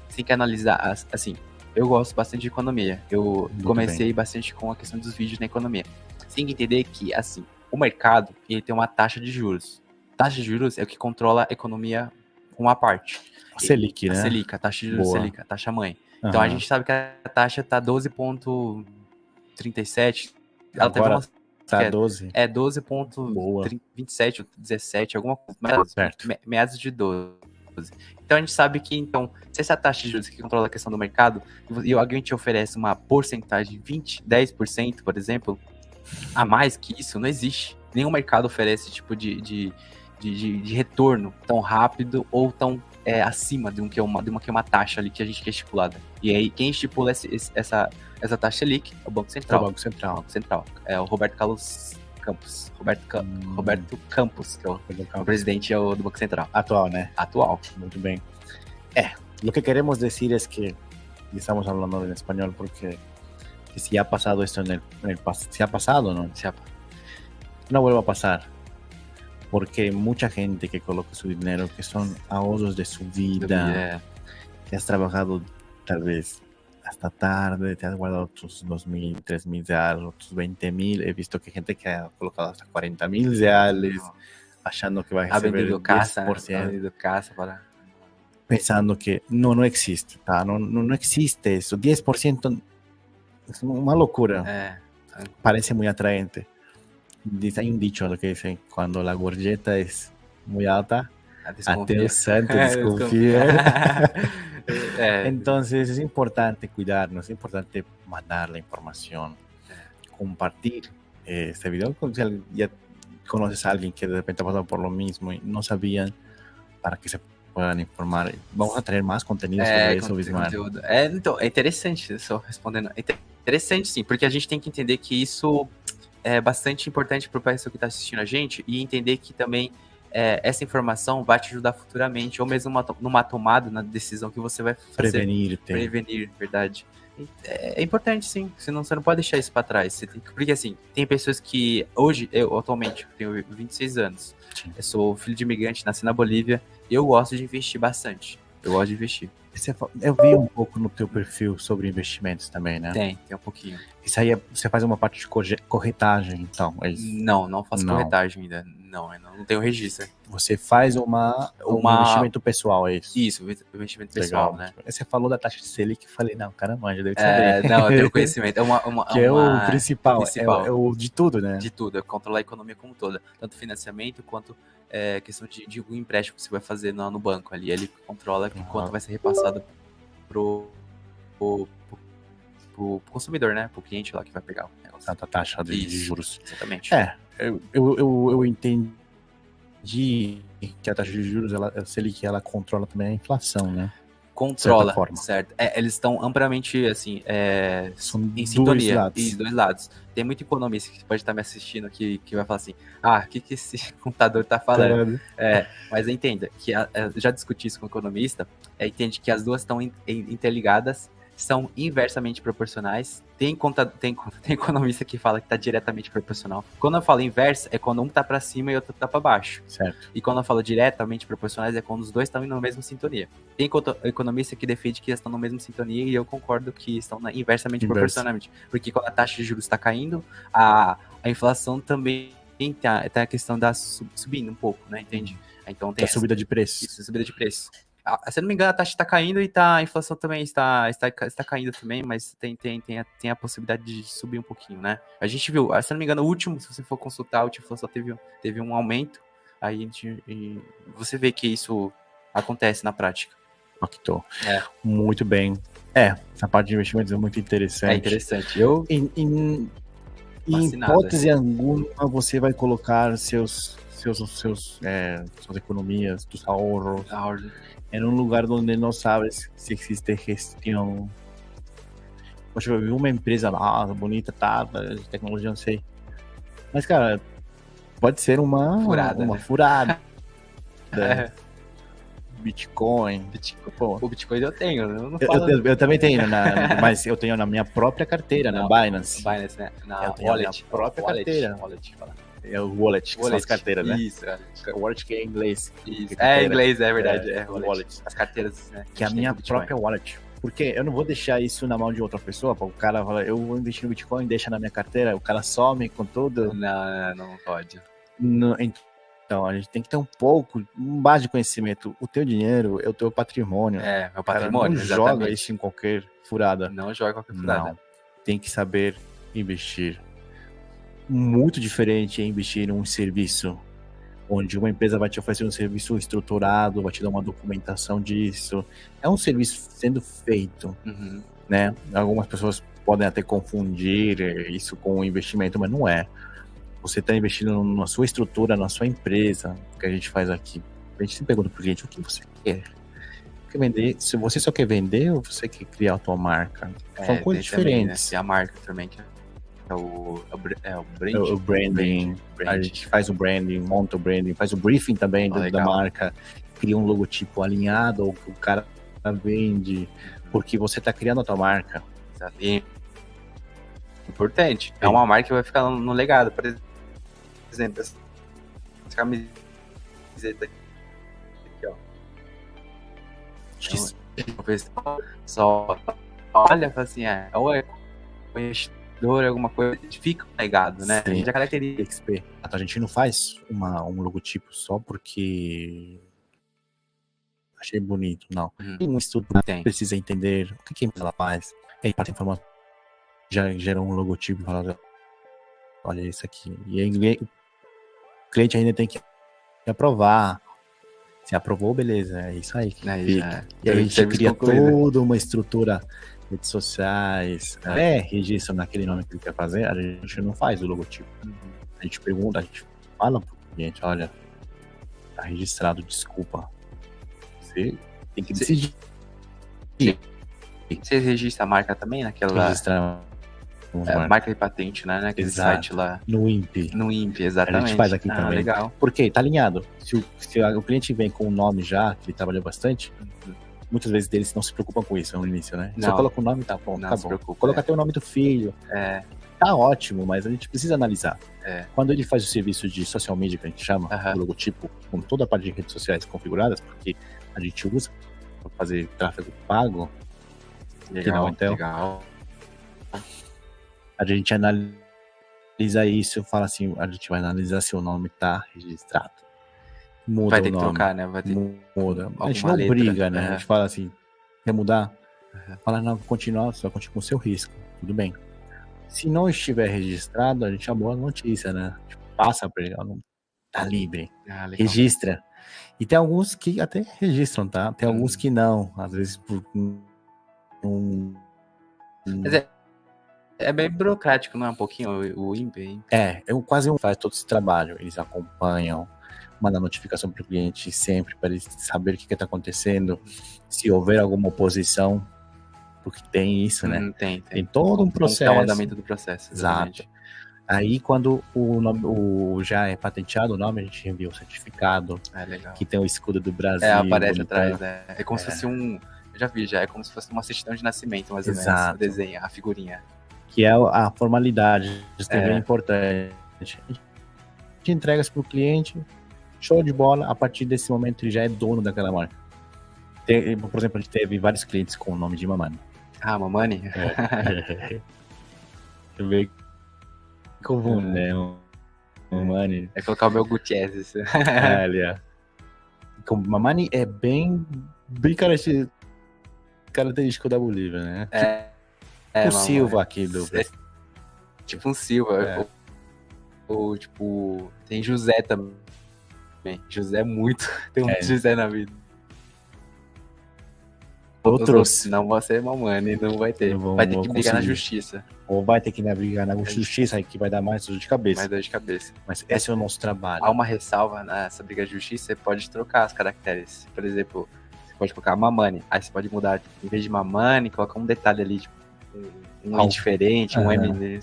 Você tem que analisar, assim, eu gosto bastante de economia. Eu comecei bastante com a questão dos vídeos na economia. Você tem que entender que, assim, o mercado, ele tem uma taxa de juros. Taxa de juros é o que controla a economia uma parte. A Selic, né? A Selic, a taxa de juros Selic, a taxa mãe. Então a gente sabe que a taxa tá 12,37. Ela agora teve tá 12. 12,27, 17, alguma coisa. Meados de 12. Então a gente sabe que, se essa taxa de juros que controla a questão do mercado, e alguém te oferece uma porcentagem de 10%, por exemplo, a mais que isso, não existe. Nenhum mercado oferece esse tipo de retorno tão rápido ou tão acima de uma taxa ali que a gente quer estipulada. E aí, quem estipula essa taxa ali é o Banco Central. O Banco Central. É o Roberto Carlos Campos. Roberto Campos, que é o presidente do Banco Central. Atual, né? Atual. Muito bem. Lo que queremos decir es que, y estamos hablando en español porque si ha pasado esto en el pasado, si ha pasado, ¿no? No vuelva a pasar. Porque mucha gente que coloca su dinero, que son ahorros de su vida, que has trabajado tal vez hasta tarde, te has guardado tus 2,000, 3,000 reales, tus 20,000. He visto que hay gente que ha colocado hasta 40,000 reales, achando que va a receber el 10%. Ha vendido casa para... Pensando que no existe, tá? No existe eso. 10% es una locura. Parece muy atraente. Hay un dicho lo que dice, cuando la gorjeta es muy alta, até o santo desconfía. Entonces es importante cuidarnos, es importante mandar la información, compartir este video. Si ya conoces a alguien que de repente ha pasado por lo mismo y no sabían, para que se puedan informar. Vamos a trazer mais conteúdo sobre isso, Wismar. Então, é interessante, só respondendo. É interessante, sim, porque a gente tem que entender que isso é bastante importante para o pessoal que está assistindo a gente e entender que também essa informação vai te ajudar futuramente, ou mesmo numa tomada, na decisão que você vai fazer. Prevenir, verdade. É importante, sim, senão você não pode deixar isso para trás. Porque, assim, tem pessoas que... Hoje, eu atualmente tenho 26 anos. Sim. Eu sou filho de imigrante, nasci na Bolívia, e eu gosto de investir bastante. Eu gosto de investir. Eu vi um pouco no teu perfil sobre investimentos também, né? Tem um pouquinho. Isso aí você faz uma parte de corretagem, então, é isso? Não faço corretagem ainda. Não tenho registro. Você faz um investimento pessoal, é isso? Isso, investimento pessoal, né? Você falou da taxa de Selic, que eu falei, não, cara, manja, deve saber. Não, eu tenho conhecimento. Que é o principal. É o de tudo, né? De tudo, é controlar a economia como toda. Tanto financiamento quanto questão de um empréstimo que você vai fazer no banco ali. Ele controla quanto vai ser repassado pro consumidor, né? Pro cliente lá que vai pegar o negócio. A taxa de juros. Exatamente. Eu entendi que a taxa de juros, a Selic, ela controla também a inflação, né? Controla, certo. Eles estão amplamente, assim, em sintonia. Dois lados. Tem muito economista que pode estar me assistindo que vai falar assim, o que esse computador tá falando? Mas entenda, que já discuti isso com o economista, entende que as duas estão interligadas são inversamente proporcionais. Tem economista que fala que está diretamente proporcional. Quando eu falo inverso, é quando um está para cima e o outro está para baixo. Certo. E quando eu falo diretamente proporcionais, é quando os dois estão na mesma sintonia. Tem economista que defende que estão na mesma sintonia e eu concordo que estão inversamente proporcionalmente. Porque quando a taxa de juros está caindo, a inflação também tem a questão da subindo um pouco, né? Entende? Então tem a subida de preço. Isso, subida de preço. Se eu não me engano, a taxa está caindo e a inflação também está caindo também, mas tem a possibilidade de subir um pouquinho, né? A gente viu, se eu não me engano, o último, se você for consultar, a última inflação teve um aumento, aí você vê que isso acontece na prática. Impactou. Muito bem. Essa parte de investimentos é muito interessante. É interessante. Em hipótese alguma, você vai colocar suas economias, dos ahorros, em um lugar onde não sabe se existe gestão. Poxa, eu vi uma empresa lá, bonita, de tecnologia, não sei. Mas, cara, pode ser uma furada. Bitcoin. Pô, o Bitcoin eu tenho, eu também tenho, mas eu tenho na minha própria carteira, na Binance. Binance, né? Eu tenho wallet, na própria carteira. É o wallet, que são as carteiras, né? Isso, o wallet que é em inglês. Isso. Em inglês, é verdade. Wallet. As carteiras, né? Que é a minha própria wallet. Porque eu não vou deixar isso na mão de outra pessoa. O cara fala, eu vou investir no Bitcoin, deixa na minha carteira, o cara some com tudo. Não pode. Então, a gente tem que ter um base de conhecimento. O teu dinheiro é o teu patrimônio. Meu patrimônio, não joga isso em qualquer furada. Não joga em qualquer furada. Não. Tem que saber investir. Muito diferente é investir em um serviço, onde uma empresa vai te oferecer um serviço estruturado, vai te dar uma documentação disso. É um serviço sendo feito, né? Algumas pessoas podem até confundir isso com um investimento, mas não é. Você está investindo na sua estrutura, na sua empresa, que a gente faz aqui. A gente sempre pergunta para o cliente, o que você quer? Quer vender? Se você só quer vender ou você quer criar a tua marca? São coisas diferentes. Também, né? A marca também, que é o branding. O branding. A gente faz o branding, monta o branding, faz o briefing também da marca, cria um logotipo alinhado ao que o cara vende, porque você está criando a tua marca. Exatamente. Importante. É uma marca que vai ficar no legado. Por exemplo, essa camiseta aqui, ó. Então, só olha e fala assim, ou é conhecedor, alguma coisa, fica legado, né? Sim. A gente já caracteriza XP. A gente não faz um logotipo só porque achei bonito, não. Tem um estudo que precisa entender o que ela faz. E aí, para ter informação, já gera um logotipo e fala, olha isso aqui. E aí, o cliente ainda tem que aprovar. Se aprovou, beleza, é isso aí. E aí a gente cria toda uma estrutura, redes sociais, registro naquele nome que ele quer fazer, a gente não faz o logotipo. A gente pergunta, a gente fala pro cliente, olha, tá registrado, desculpa. Você tem que decidir. Você registra a marca também naquela... Registra marca e patente, né? Naquele site lá. No INPE. No INPE, exatamente. A gente faz aqui também. Legal. Porque tá alinhado. Se o cliente vem com o nome já, que ele trabalhou bastante, muitas vezes eles não se preocupam com isso no início, né? Só coloca o nome e tá bom, tá bom. Coloca até o nome do filho. Tá ótimo, mas a gente precisa analisar. Quando ele faz o serviço de social media, que a gente chama, o logotipo, com toda a parte de redes sociais configuradas, porque a gente usa para fazer tráfego pago. Legal. A gente analisa isso, fala assim, a gente vai analisar se o nome tá registrado. Muda vai ter o que nome. Trocar, né? Muda. A gente não briga, né? A gente fala assim, quer mudar? Fala, não, continua, só continua com o seu risco. Tudo bem. Se não estiver registrado, a gente abona a notícia, né? A gente passa pra ele, não tá livre. Registra. E tem alguns que até registram, tá? Tem alguns que não. Às vezes por Mas é bem burocrático, não é um pouquinho o INPE? Quase faz todo esse trabalho. Eles acompanham, mandam notificação para o cliente sempre, para ele saber o que está acontecendo, se houver alguma oposição, porque tem isso, né? Tem todo um processo. É o andamento do processo. Exato. Aí, quando o nome já é patenteado o nome, a gente envia o certificado, legal. que tem o escudo do Brasil. Aparece atrás, É como se fosse Eu já vi, já. É como se fosse uma certidão de nascimento, mais ou menos. Exato. O desenho, a figurinha. Que é a formalidade. Isso também é importante. A gente entrega isso pro cliente, show de bola. A partir desse momento, ele já é dono daquela marca. Por exemplo, a gente teve vários clientes com o nome de Mamani. Ah, Mamani? É bem comum, né? Mamani. É colocar o meu Gutierrez. Ali. Mamani é bem característico da Bolívia, né? Tipo o Silva aqui do... Tipo um Silva. Ou tipo, tem José também. José é muito. Tem muito José na vida. Outros. Não vai ser Mamani, não vai ter. Vai ter que brigar na justiça. Ou vai ter que brigar na justiça, aí que vai dar mais dor de cabeça. Mais dor de cabeça. Mas esse é o nosso trabalho. Há uma ressalva nessa briga de justiça, você pode trocar os caracteres. Por exemplo, você pode colocar Mamani, aí você pode mudar, em vez de Mamani, colocar um detalhe ali, tipo, um I diferente, um M.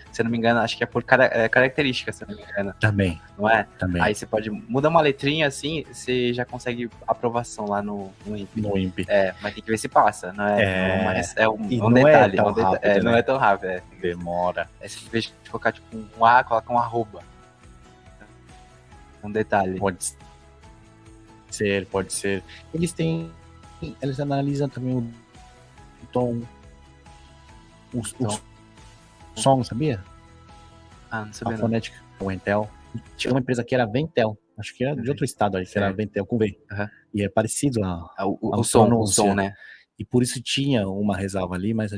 Se eu não me engano, acho que é por característica, se eu não me engano. Também. Não é? Também. Aí você pode mudar uma letrinha assim, você já consegue aprovação lá no INPE. No INPE. Mas tem que ver se passa, não é? É um detalhe. Não é tão rápido. Demora. Aí você, em vez de colocar tipo um A, coloca um arroba. Um detalhe. Pode ser. Eles analisam também o tom, o som, sabia? Não sabia. A fonética, o Entel. Tinha uma empresa que era Ventel, acho que era de outro estado aí, que era Ventel com V. E é parecido o som, né? E por isso tinha uma ressalva ali, mas a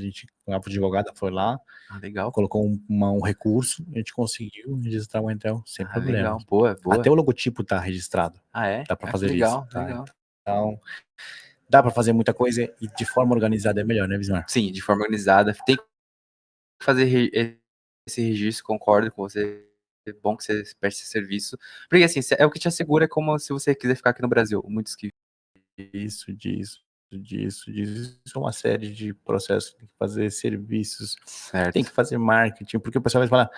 advogada foi lá, legal. Colocou um recurso e a gente conseguiu registrar o Entel sem problema. Legal, boa. Até o logotipo tá registrado. É? Dá pra fazer legal, isso. Tá? Legal. Então, dá pra fazer muita coisa e de forma organizada é melhor, né, Bismar? Sim, de forma organizada. Tem que fazer esse registro, concordo com você. É bom que você preste esse serviço. Porque assim, é o que te assegura, é como se você quiser ficar aqui no Brasil. Muitos que... Isso, uma série de processos, tem que fazer serviços, certo. Tem que fazer marketing, porque o pessoal vai falar,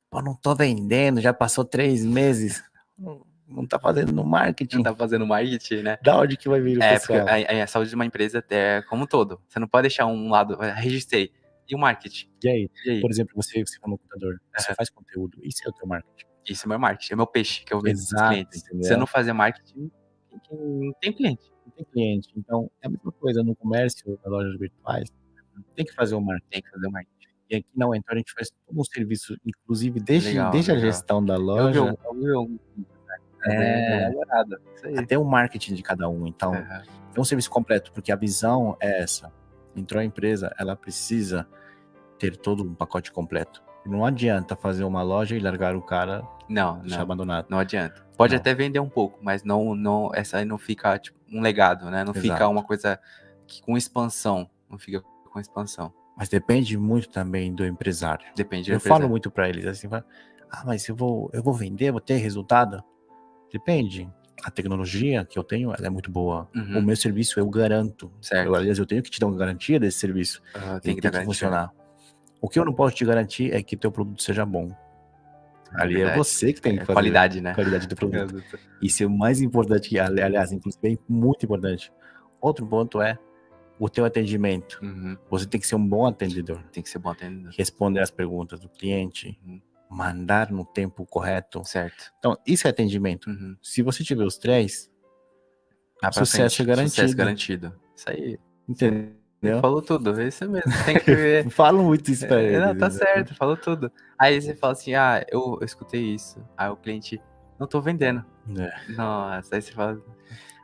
pô, não tô vendendo, já passou 3 meses, não tá fazendo marketing. Não tá fazendo marketing, né? Da onde que vai vir o pessoal? Porque a saúde de uma empresa é como um todo. Você não pode deixar um lado, registrei. E o marketing? E aí? Por exemplo, você como computador, você faz conteúdo, isso é o teu marketing? Isso é meu marketing, é meu peixe que eu vendo pros clientes. Entendeu? Se você não fazer marketing, não tem cliente. Não tem cliente. Então, é a mesma coisa no comércio, nas lojas virtuais, tem que fazer o marketing. Tem que fazer o marketing. E aqui na Entel a gente faz todo um serviço, inclusive desde a gestão da loja. Eu vi até o marketing de cada um. Então, é um serviço completo, porque a visão é essa. Entrou a empresa, ela precisa ter todo um pacote completo. Não adianta fazer uma loja e largar o cara deixar abandonado. Não adianta. Pode até vender um pouco, mas não essa aí não fica tipo, um legado, né? Não fica uma coisa com expansão. Não fica com expansão. Mas depende muito também do empresário. Depende do eu empresário. falo muito para eles assim, mas eu vou vender, vou ter resultado? Depende. A tecnologia que eu tenho, ela é muito boa. O meu serviço eu garanto. Certo. Aliás, eu tenho que te dar uma garantia desse serviço. Tem que funcionar. O que eu não posso te garantir é que teu produto seja bom. Ali é você que tem que fazer. Qualidade, né? Qualidade do produto. Isso é o mais importante, aliás, inclusive é muito importante. Outro ponto é o teu atendimento. Você tem que ser um bom atendedor. Tem que ser bom atendedor. Responder as perguntas do cliente. Mandar no tempo correto. Certo. Então, isso é atendimento. Se você tiver os 3, sucesso é garantido. Sucesso garantido. Isso aí. Entendeu? Falou tudo, é isso mesmo. Tem que ver. Falo muito isso pra ele. Não, tá certo, falou tudo. Aí você fala assim, eu escutei isso. Aí o cliente, não tô vendendo. Nossa, aí você fala...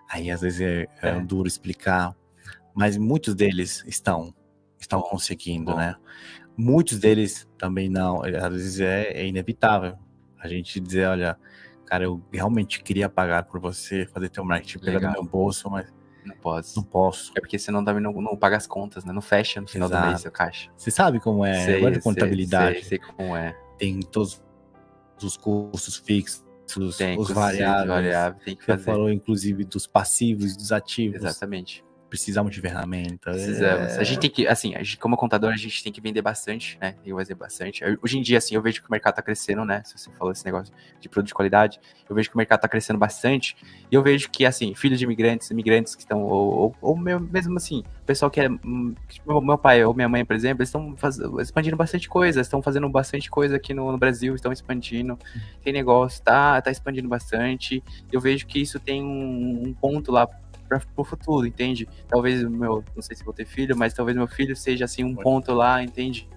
Aí às vezes é duro explicar, mas muitos deles estão conseguindo, né? Muitos deles também não, às vezes é inevitável a gente dizer, olha, cara, eu realmente queria pagar por você, fazer teu marketing, pegar no meu bolso, mas não posso. É porque senão também não paga as contas, né? Não fecha no final do mês o caixa. Você sabe como é, agora de contabilidade. Sei como é. Tem todos os custos fixos, os variáveis. Tem que fazer. Você falou inclusive dos passivos e dos ativos. Exatamente. precisamos de ferramentas. Precisamos. A gente tem que, assim, como contador, a gente tem que vender bastante, né? Tem que fazer bastante. Hoje em dia, assim, eu vejo que o mercado tá crescendo, né? Se você falou esse negócio de produto de qualidade, eu vejo que o mercado tá crescendo bastante. E eu vejo que, assim, filhos de imigrantes que estão, ou mesmo assim, o pessoal que é. Meu pai ou minha mãe, por exemplo, eles estão expandindo bastante coisa, estão fazendo bastante coisa aqui no Brasil, estão expandindo. Tem negócio, tá expandindo bastante. Eu vejo que isso tem um ponto lá pro futuro, entende? Talvez não sei se vou ter filho, mas talvez meu filho seja assim um ponto lá, entende?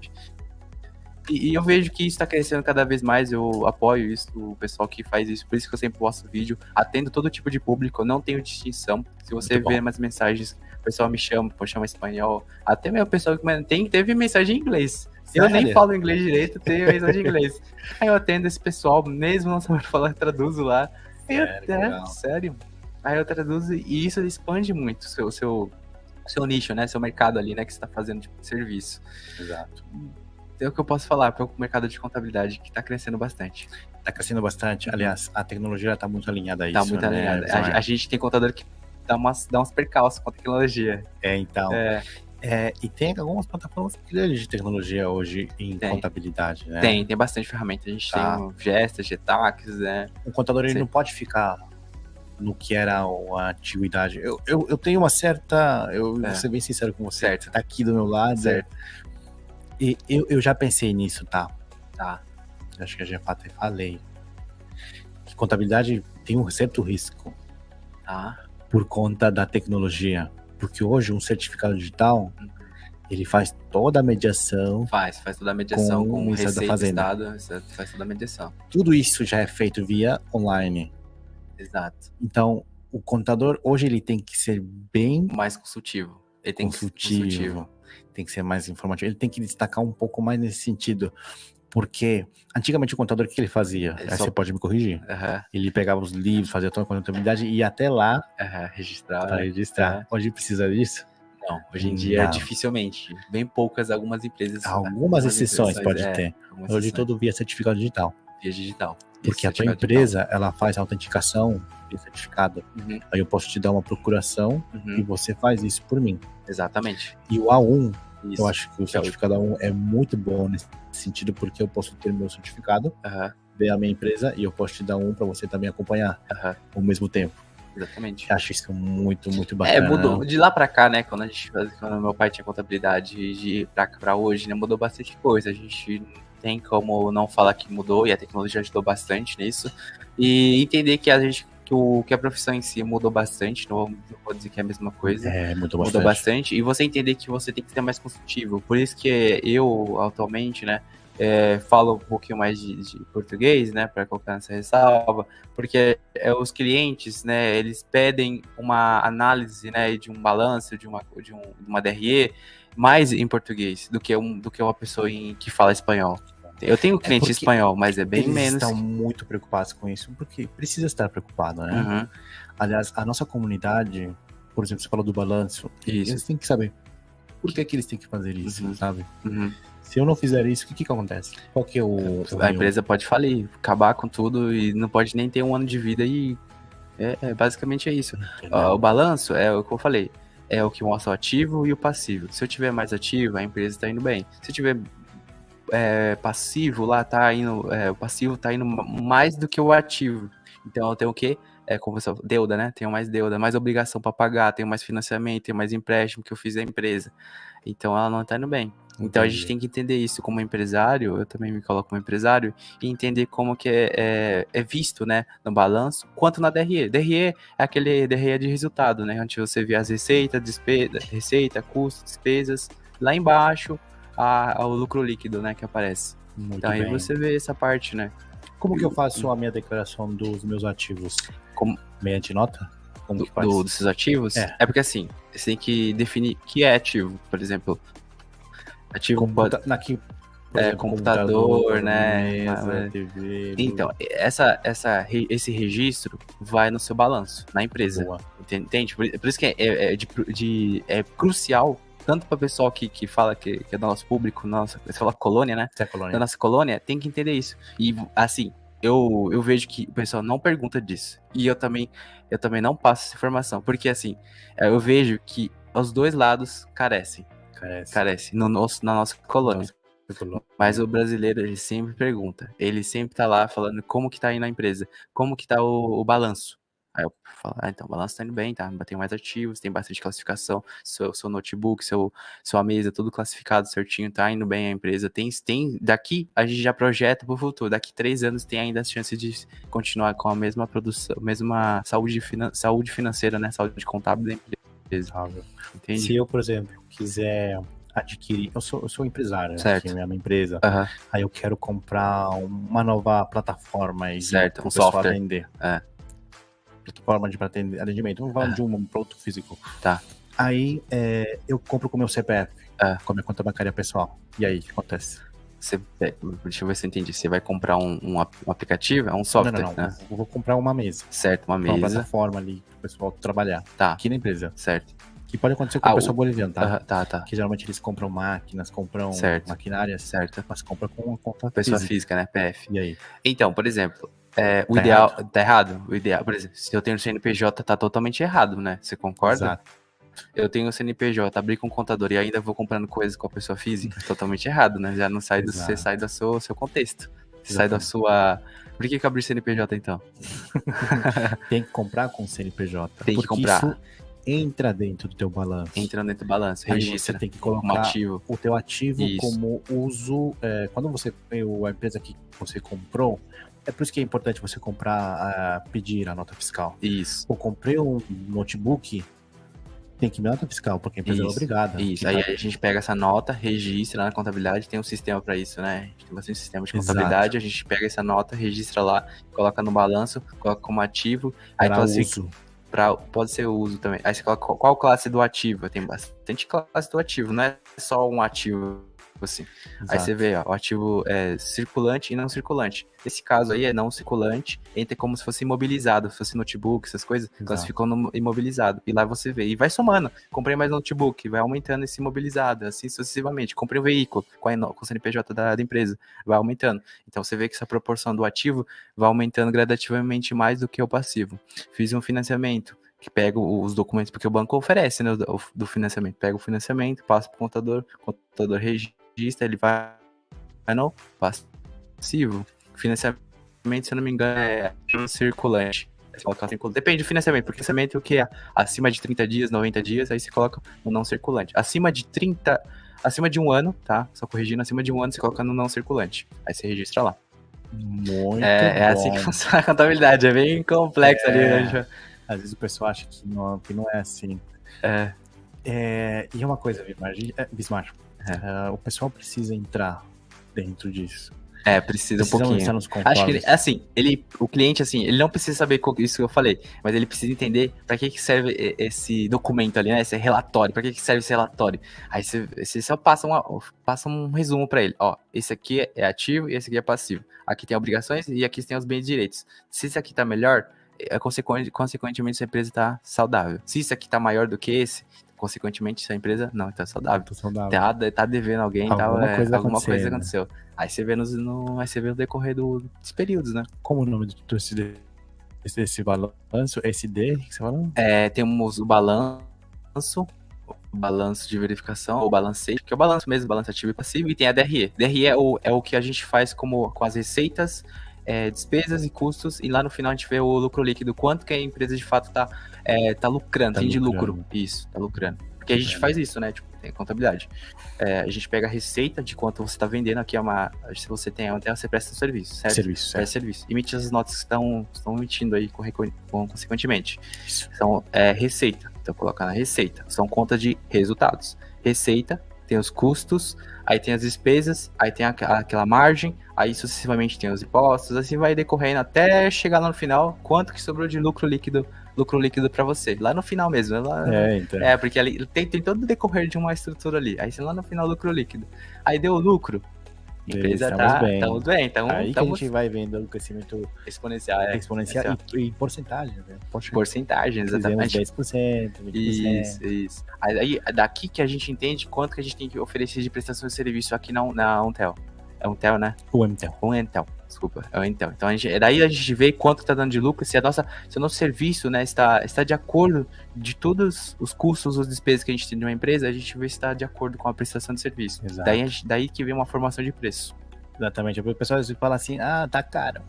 E eu vejo que isso tá crescendo cada vez mais, eu apoio isso, o pessoal que faz isso, por isso que eu sempre posto vídeo, atendo todo tipo de público, eu não tenho distinção. Se você ver umas mensagens, o pessoal me chama espanhol, até mesmo o pessoal que teve mensagem em inglês. Eu nem falo inglês direito, tenho mensagem em inglês. Aí eu atendo esse pessoal, mesmo não sabendo falar, traduzo lá. Sério. Aí eu traduzo e isso expande muito o seu nicho, né? Seu mercado ali, né? Que você está fazendo tipo, de serviço. Exato. É o que eu posso falar para o mercado de contabilidade, que está crescendo bastante. Está crescendo bastante. Aliás, a tecnologia está muito alinhada a isso. Está muito alinhada. A gente tem contador que dá uns percalços com a tecnologia. Então. E tem algumas plataformas grandes de tecnologia hoje em contabilidade, né? Tem bastante ferramenta. A gente tem o Gesta, Getax, né? O contador ele não pode ficar no que era a antiguidade. Eu tenho uma certa... Eu vou ser bem sincero com você. Certo. Você tá aqui do meu lado. Certo. E eu já pensei nisso, tá? Tá. Acho que eu já até falei. Que contabilidade tem um certo risco. Tá. Por conta da tecnologia. Porque hoje um certificado digital, ele faz toda a mediação. Faz toda a mediação com o Receita, Estado, faz toda a mediação. Tudo isso já é feito via online. Exato. Então, o contador hoje ele tem que ser bem mais consultivo. Ele tem que ser consultivo. Tem que ser mais informativo. Ele tem que destacar um pouco mais nesse sentido. Porque antigamente o contador, o que ele fazia? Você pode me corrigir. Ele pegava os livros, fazia toda a contabilidade e ia até lá registrar. Para registrar. Hoje precisa disso? Não, hoje em dia dificilmente. Bem poucas, algumas empresas. Algumas exceções pode ter. Hoje todo via certificado digital. Via digital. Porque a tua empresa, ela faz autenticação via certificado. Aí eu posso te dar uma procuração e você faz isso por mim. Exatamente. E o A1, eu acho que o certificado A1 é muito bom nesse sentido, porque eu posso ter meu certificado, ver a minha empresa e eu posso te dar um para você também acompanhar ao mesmo tempo. Exatamente. Acho isso muito, muito bacana. Mudou de lá pra cá, né? Quando meu pai tinha contabilidade, de pra hoje, né? Mudou bastante coisa. A gente tem como não falar que mudou, e a tecnologia ajudou bastante nisso. E entender que que a profissão em si mudou bastante, não vou dizer que é a mesma coisa. Mudou bastante. E você entender que você tem que ser mais consultivo. Por isso que eu, atualmente, né? Falo um pouquinho mais de português, né, para colocar nessa ressalva, porque os clientes, né, eles pedem uma análise, né, de um balanço, de uma DRE, mais em português do que uma pessoa que fala espanhol. Eu tenho cliente espanhol, mas é bem eles menos. Eles estão muito preocupados com isso, porque precisa estar preocupado, né? Aliás, a nossa comunidade, por exemplo, você falou do balanço, eles têm que saber por que eles têm que fazer isso, sabe? Se eu não fizer isso, o que acontece? Qual que é a empresa pode falir, acabar com tudo e não pode nem ter um ano de vida e basicamente é isso. O balanço é o que eu falei, é o que mostra o ativo e o passivo. Se eu tiver mais ativo, a empresa está indo bem. Se eu tiver passivo, lá tá indo, o passivo tá indo mais do que o ativo. Então eu tenho o quê? Como você falou, deuda, né? Tenho mais deuda, mais obrigação para pagar, tenho mais financiamento, tenho mais empréstimo que eu fiz à empresa. Então ela não tá indo bem. Então a gente tem que entender isso como empresário, eu também me coloco como empresário, e entender como que é visto, né, no balanço, quanto na DRE. DRE é aquele DRE de resultado, né, onde você vê as receitas, receita, custo, despesas, lá embaixo o lucro líquido, né, que aparece. Então aí você vê essa parte, né. Como que eu faço a minha declaração dos meus ativos? Mediante nota? Como que faz? Dos seus ativos? É porque assim, você tem que definir o que é ativo, por exemplo. Ativo computador, né? Mesa, TV, então, esse registro vai no seu balanço, na empresa. Boa. Entende? Por isso que é crucial, tanto para o pessoal que fala que é do nosso público, você fala colônia, né? Da nossa colônia, tem que entender isso. E assim, eu vejo que o pessoal não pergunta disso. E eu também não passo essa informação. Porque assim, eu vejo que os dois lados carecem. Na nossa colônia. Mas o brasileiro, ele sempre pergunta. Ele sempre tá lá falando como que tá indo a empresa. Como que tá o balanço. Aí eu falo, então o balanço tá indo bem, tá? Tem mais ativos, tem bastante classificação. Seu notebook, sua mesa, tudo classificado certinho, tá indo bem a empresa. Daqui a gente já projeta pro futuro. Daqui 3 anos tem ainda a chance de continuar com a mesma produção, mesma saúde financeira, né? Saúde contábil da empresa. Entende? Se eu, por exemplo, quiser adquirir, eu sou empresário, certo. Aqui, minha empresa, aí eu quero comprar uma nova plataforma aí, certo, um software vender. Plataforma de atendimento, vamos falar de um produto físico. Tá. Aí eu compro com o meu CPF, com a minha conta bancária pessoal. E aí, o que acontece? Deixa eu ver se eu entendi. Você vai comprar um aplicativo? É um software? Não. Né? Eu vou comprar uma mesa. Certo, uma mesa. Uma plataforma ali para o pessoal trabalhar. Tá. Aqui na empresa. Certo. Que pode acontecer com o pessoal boliviano, tá? Tá. Que geralmente eles compram máquinas, compram maquinárias. Certo. Mas compram com uma conta pessoa física, né? PF. E aí? Então, por exemplo, o ideal... Tá errado? O ideal, por exemplo, se eu tenho CNPJ, tá totalmente errado, né? Você concorda? Exato. Eu tenho CNPJ, abri com um contador e ainda vou comprando coisas com a pessoa física, totalmente errado, né? Já não sai você sai do seu contexto. Você sai da sua... Por que abrir CNPJ, então? Tem que comprar com CNPJ. Tem que comprar. Isso entra dentro do teu balanço. Entra dentro do balanço, registra. Aí você tem que colocar o teu ativo como uso... quando a empresa que você comprou, é por isso que é importante você pedir a nota fiscal. Isso. Eu comprei um notebook, tem que ir na nota fiscal, porque a empresa é obrigada. Isso, aí a gente pega essa nota, registra lá na contabilidade, tem um sistema para isso, né? A gente tem bastante sistema de contabilidade, a gente pega essa nota, registra lá, coloca no balanço, coloca como ativo. Aí uso. Pode ser o uso também. Aí você coloca qual classe do ativo. Tem bastante classe do ativo, não é só um ativo assim. Exato. Aí você vê, o ativo é circulante e não circulante. Nesse caso aí é não circulante, entra como se fosse imobilizado, se fosse notebook, essas coisas, classificou no imobilizado. E lá você vê, e vai somando. Comprei mais notebook, vai aumentando esse imobilizado, assim sucessivamente. Comprei um veículo com o CNPJ da empresa, vai aumentando. Então você vê que essa proporção do ativo vai aumentando gradativamente mais do que o passivo. Fiz um financiamento, que pega os documentos, porque o banco oferece, né, do financiamento. Pega o financiamento, passa para o contador registra, ele vai no passivo. Financiamento, se eu não me engano, é circulante. Depende do financiamento, porque financiamento é o que é acima de 30 dias, 90 dias, aí você coloca no não circulante. Acima de 1 ano, tá? Só corrigindo, acima de 1 ano você coloca no não circulante. Aí você registra lá. Muito bom. É assim que funciona a contabilidade, é bem complexo ali, né? Às vezes o pessoal acha que não é assim. E uma coisa, Bismar, o pessoal precisa entrar dentro disso. Precisa um pouquinho. Acho que o cliente, assim, ele não precisa saber isso que eu falei, mas ele precisa entender para que serve esse documento ali, né? Esse relatório, para que serve esse relatório. Aí você só passa um resumo para ele. Ó, esse aqui é ativo e esse aqui é passivo. Aqui tem obrigações e aqui tem os bens e direitos. Se esse aqui tá melhor, consequentemente sua empresa tá saudável. Se isso aqui tá maior do que esse, consequentemente sua empresa não tá saudável. Tá devendo alguém, alguma coisa aconteceu. Aí você vê o decorrer dos períodos, né? Como o nome desse balanço? Esse D que você fala? Temos o balanço de verificação, ou balancete, que é o balanço mesmo, balanço ativo e passivo, e tem a DRE. DRE é o que a gente faz com as receitas, despesas e custos, e lá no final a gente vê o lucro líquido, quanto que a empresa de fato tá lucrando, tem de lucro. Isso, tá lucrando. Porque a gente faz isso, né? Tipo, tem contabilidade. A gente pega a receita de quanto você está vendendo. Aqui se você tem a você presta um serviço, certo? Serviço. Emite as notas que estão emitindo aí consequentemente. São receita. Então, colocar na receita. São contas de resultados. Receita, tem os custos, aí tem as despesas, aí tem aquela margem, aí sucessivamente tem os impostos, assim vai decorrendo até chegar lá no final, quanto que sobrou de lucro líquido para você, lá no final mesmo. Então. Porque ali tem todo o decorrer de uma estrutura ali, aí você lá no final lucro líquido, aí deu o lucro, a empresa estamos bem. Então, aí que a gente vai vendo o crescimento exponencial e porcentagem, né? Porcentagem, exatamente. 10%, 20%. Isso. Aí daqui que a gente entende quanto que a gente tem que oferecer de prestação de serviço aqui na Untel. É um Tel, né? O Entel. Um Entel, desculpa. É o Entel. Então, daí a gente vê quanto tá dando de lucro, se o nosso serviço, né, está de acordo de todos os custos, as despesas que a gente tem de uma empresa, a gente vê se está de acordo com a prestação de serviço. Exato. Daí que vem uma formação de preço. Exatamente. O pessoal fala assim, tá caro.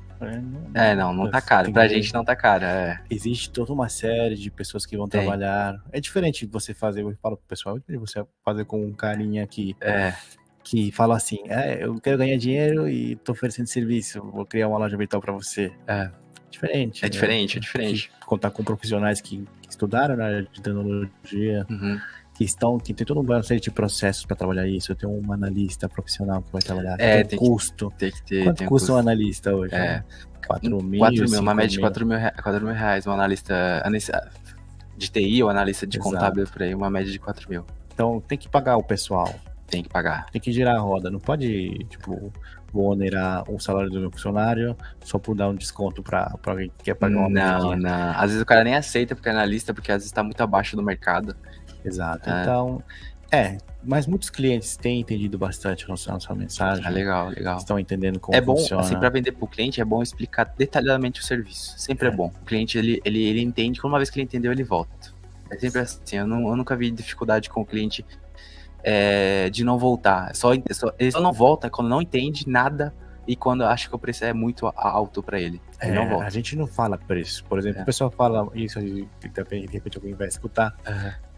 Não tá caro. Pra gente não tá caro. Existe toda uma série de pessoas que vão trabalhar. É diferente você fazer, eu falo pro pessoal, você fazer com um carinha que fala assim, eu quero ganhar dinheiro e tô oferecendo serviço, vou criar uma loja virtual pra você. Diferente. É diferente, é diferente. Contar com profissionais que estudaram na área de tecnologia, que tem todo uma série de processos para trabalhar isso. Eu tenho um analista profissional que vai trabalhar. Tem custo. Tem que ter. Quanto custa um analista hoje? 4 mil, 4 mil, uma média de 4 mil reais. Um analista de TI ou analista de contábil por aí, uma média de 4 mil. Então tem que pagar o pessoal. Tem que pagar. Tem que girar a roda. Não pode, vou onerar o salário do meu funcionário só por dar um desconto para alguém que quer pagar uma Não. Às vezes o cara nem aceita porque é analista, porque às vezes tá muito abaixo do mercado. Exato. Então, mas muitos clientes têm entendido bastante a nossa mensagem. Legal. Estão entendendo como funciona. Assim, para vender pro cliente, é bom explicar detalhadamente o serviço. Sempre é bom. O cliente, ele entende, uma vez que ele entendeu, ele volta. É sempre assim, eu nunca vi dificuldade com o cliente de não voltar. Ele só não volta quando não entende nada e quando acha que o preço é muito alto para ele. Ele não volta. A gente não fala preço. Por exemplo, o pessoal fala isso, de repente alguém vai escutar,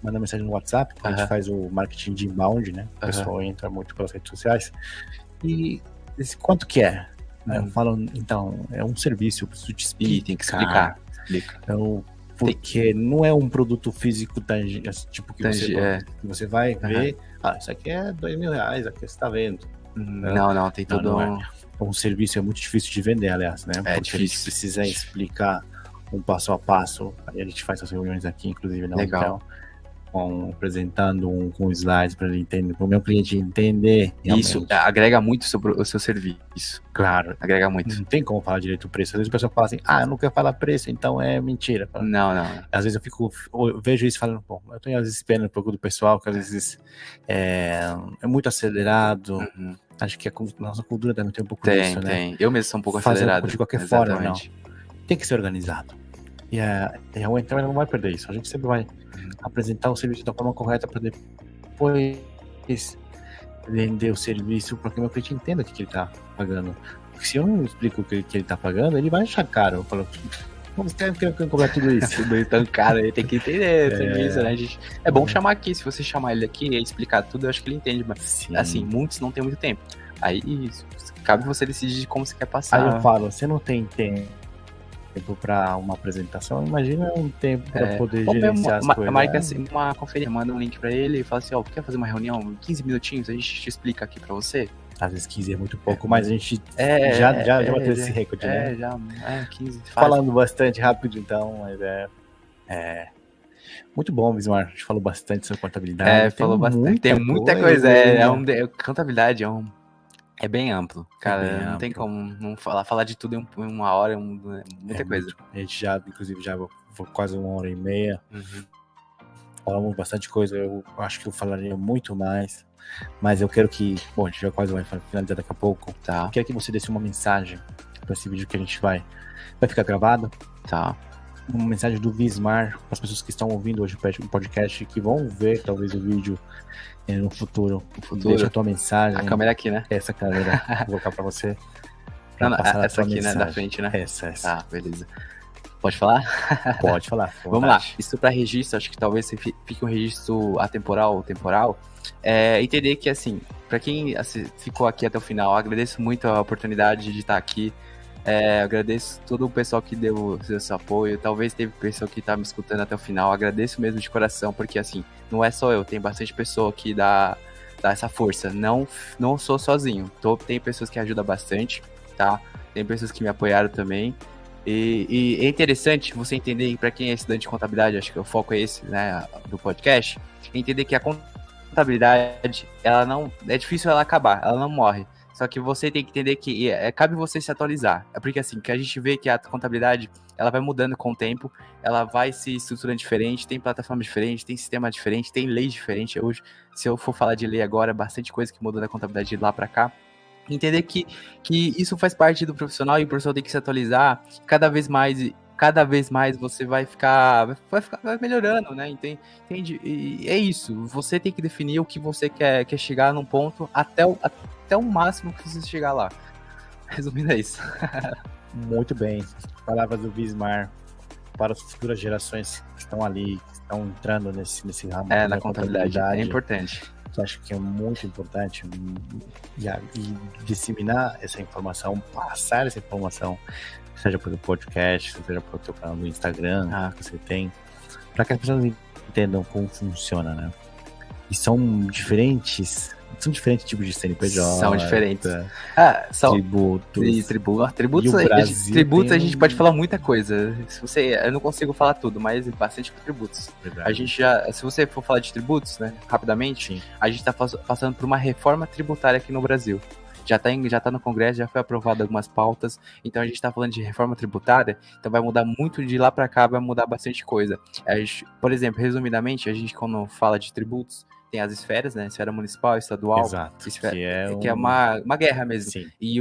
manda mensagem no WhatsApp, a gente faz o marketing de inbound, né? O pessoal entra muito pelas redes sociais. E quanto que é? Eu falo, então, é um serviço, eu preciso te explicar. E tem que explicar. Então, porque não é um produto físico tipo que você vai ver, isso aqui é 2 mil reais, aqui você tá vendo. Não, tem tudo. Um serviço é muito difícil de vender, aliás, né? Porque difícil. A gente precisa explicar um passo a passo. Aí a gente faz as reuniões aqui, inclusive, na Hotel, apresentando com slides para ele entender, para o meu cliente entender. Realmente. Isso agrega muito o seu serviço. Claro. Agrega muito. Não tem como falar direito o preço. Às vezes o pessoal fala assim, eu não quero falar preço, então é mentira. Não. Às vezes eu vejo isso falando, eu tô às vezes esperando um pouco do pessoal, que às vezes é muito acelerado. Acho que a nossa cultura também tem um pouco disso, né? Tem. Eu mesmo sou um pouco acelerado. De qualquer forma, não. Tem que ser organizado. E o Entel não vai perder isso. A gente sempre vai apresentar o serviço da forma correta para depois vender o serviço para que o meu cliente entenda o que ele está pagando. Porque se eu não explico o que ele está pagando, ele vai achar caro. Eu falo, como você quer cobrar tudo isso? Então, cara, ele tem que entender o serviço, né? É bom chamar aqui. Se você chamar ele aqui e explicar tudo, eu acho que ele entende. Mas, assim, muitos não tem muito tempo. Aí, cabe você decidir como você quer passar. Aí eu falo, você não tem tempo para uma apresentação, imagina um tempo para poder gerenciar as coisas. Marca assim, uma conferência, manda um link para ele e fala assim, quer fazer uma reunião, 15 minutinhos, a gente te explica aqui para você. Às vezes 15 é muito pouco, mas a gente já bateu esse recorde, né? 15. Falando bastante rápido, então, mas muito bom, Bismar. A gente falou bastante sobre contabilidade. Falou bastante. Tem muita coisa. Contabilidade é bem amplo, cara. Não tem como não falar de tudo em uma hora, muita coisa. A gente inclusive, foi quase 1h30. Falamos bastante coisa. Eu acho que eu falaria muito mais. Mas eu quero que... Bom, a gente já quase vai finalizar daqui a pouco. Tá. Eu quero que você desse uma mensagem para esse vídeo que a gente vai ficar gravado. Tá. Uma mensagem do Bismar para as pessoas que estão ouvindo hoje o podcast, que vão ver talvez o vídeo no futuro. Deixa a tua mensagem. A câmera aqui, né? Essa câmera, vou colocar para você. Não, essa aqui, mensagem. Né? Da frente, né? Essa. Tá, beleza. Pode falar? Pode falar. Vamos lá. Isso para registro, acho que talvez fique um registro atemporal ou temporal. Entender que, assim, para quem ficou aqui até o final, agradeço muito a oportunidade de estar aqui. Agradeço todo o pessoal que deu seu apoio. Talvez teve pessoa que tá me escutando até o final. Agradeço mesmo de coração, porque assim, não é só eu, tem bastante pessoa que dá essa força. Não sou sozinho. Tem pessoas que ajudam bastante, tá? Tem pessoas que me apoiaram também. E é interessante você entender, para quem é estudante de contabilidade, acho que o foco é esse, né, do podcast, entender que a contabilidade, ela não é difícil ela acabar, ela não morre. Só que você tem que entender que cabe você se atualizar. É porque assim, que a gente vê que a contabilidade, ela vai mudando com o tempo, ela vai se estruturando diferente, tem plataforma diferente, tem sistema diferente, tem lei diferente. Hoje, se eu for falar de lei agora, bastante coisa que mudou da contabilidade de lá para cá. Entender que isso faz parte do profissional e o profissional tem que se atualizar cada vez mais você vai melhorando, né? Entende? E é isso. Você tem que definir o que você quer chegar num ponto até o máximo que você chegar lá. Resumindo, é isso. Muito bem. Palavras do Wismar para as futuras gerações que estão ali, que estão entrando nesse ramo na contabilidade. É importante. Eu acho que é muito importante e disseminar essa informação, passar essa informação, seja pelo podcast, seja pelo teu canal do Instagram que você tem, para que as pessoas entendam como funciona, né? E são diferentes tipos de CNPJ. São diferentes. São tributos. Tributos a gente pode falar muita coisa. Eu não consigo falar tudo, mas bastante tributos. Verdade. A gente se você for falar de tributos, né, rapidamente, sim, a gente está passando por uma reforma tributária aqui no Brasil. Já tá no Congresso, já foi aprovado algumas pautas, então a gente está falando de reforma tributária, então vai mudar muito de lá para cá, vai mudar bastante coisa. Por exemplo, resumidamente, a gente quando fala de tributos, tem as esferas, né? Esfera municipal, estadual. Exato. Que é uma guerra mesmo. Sim. E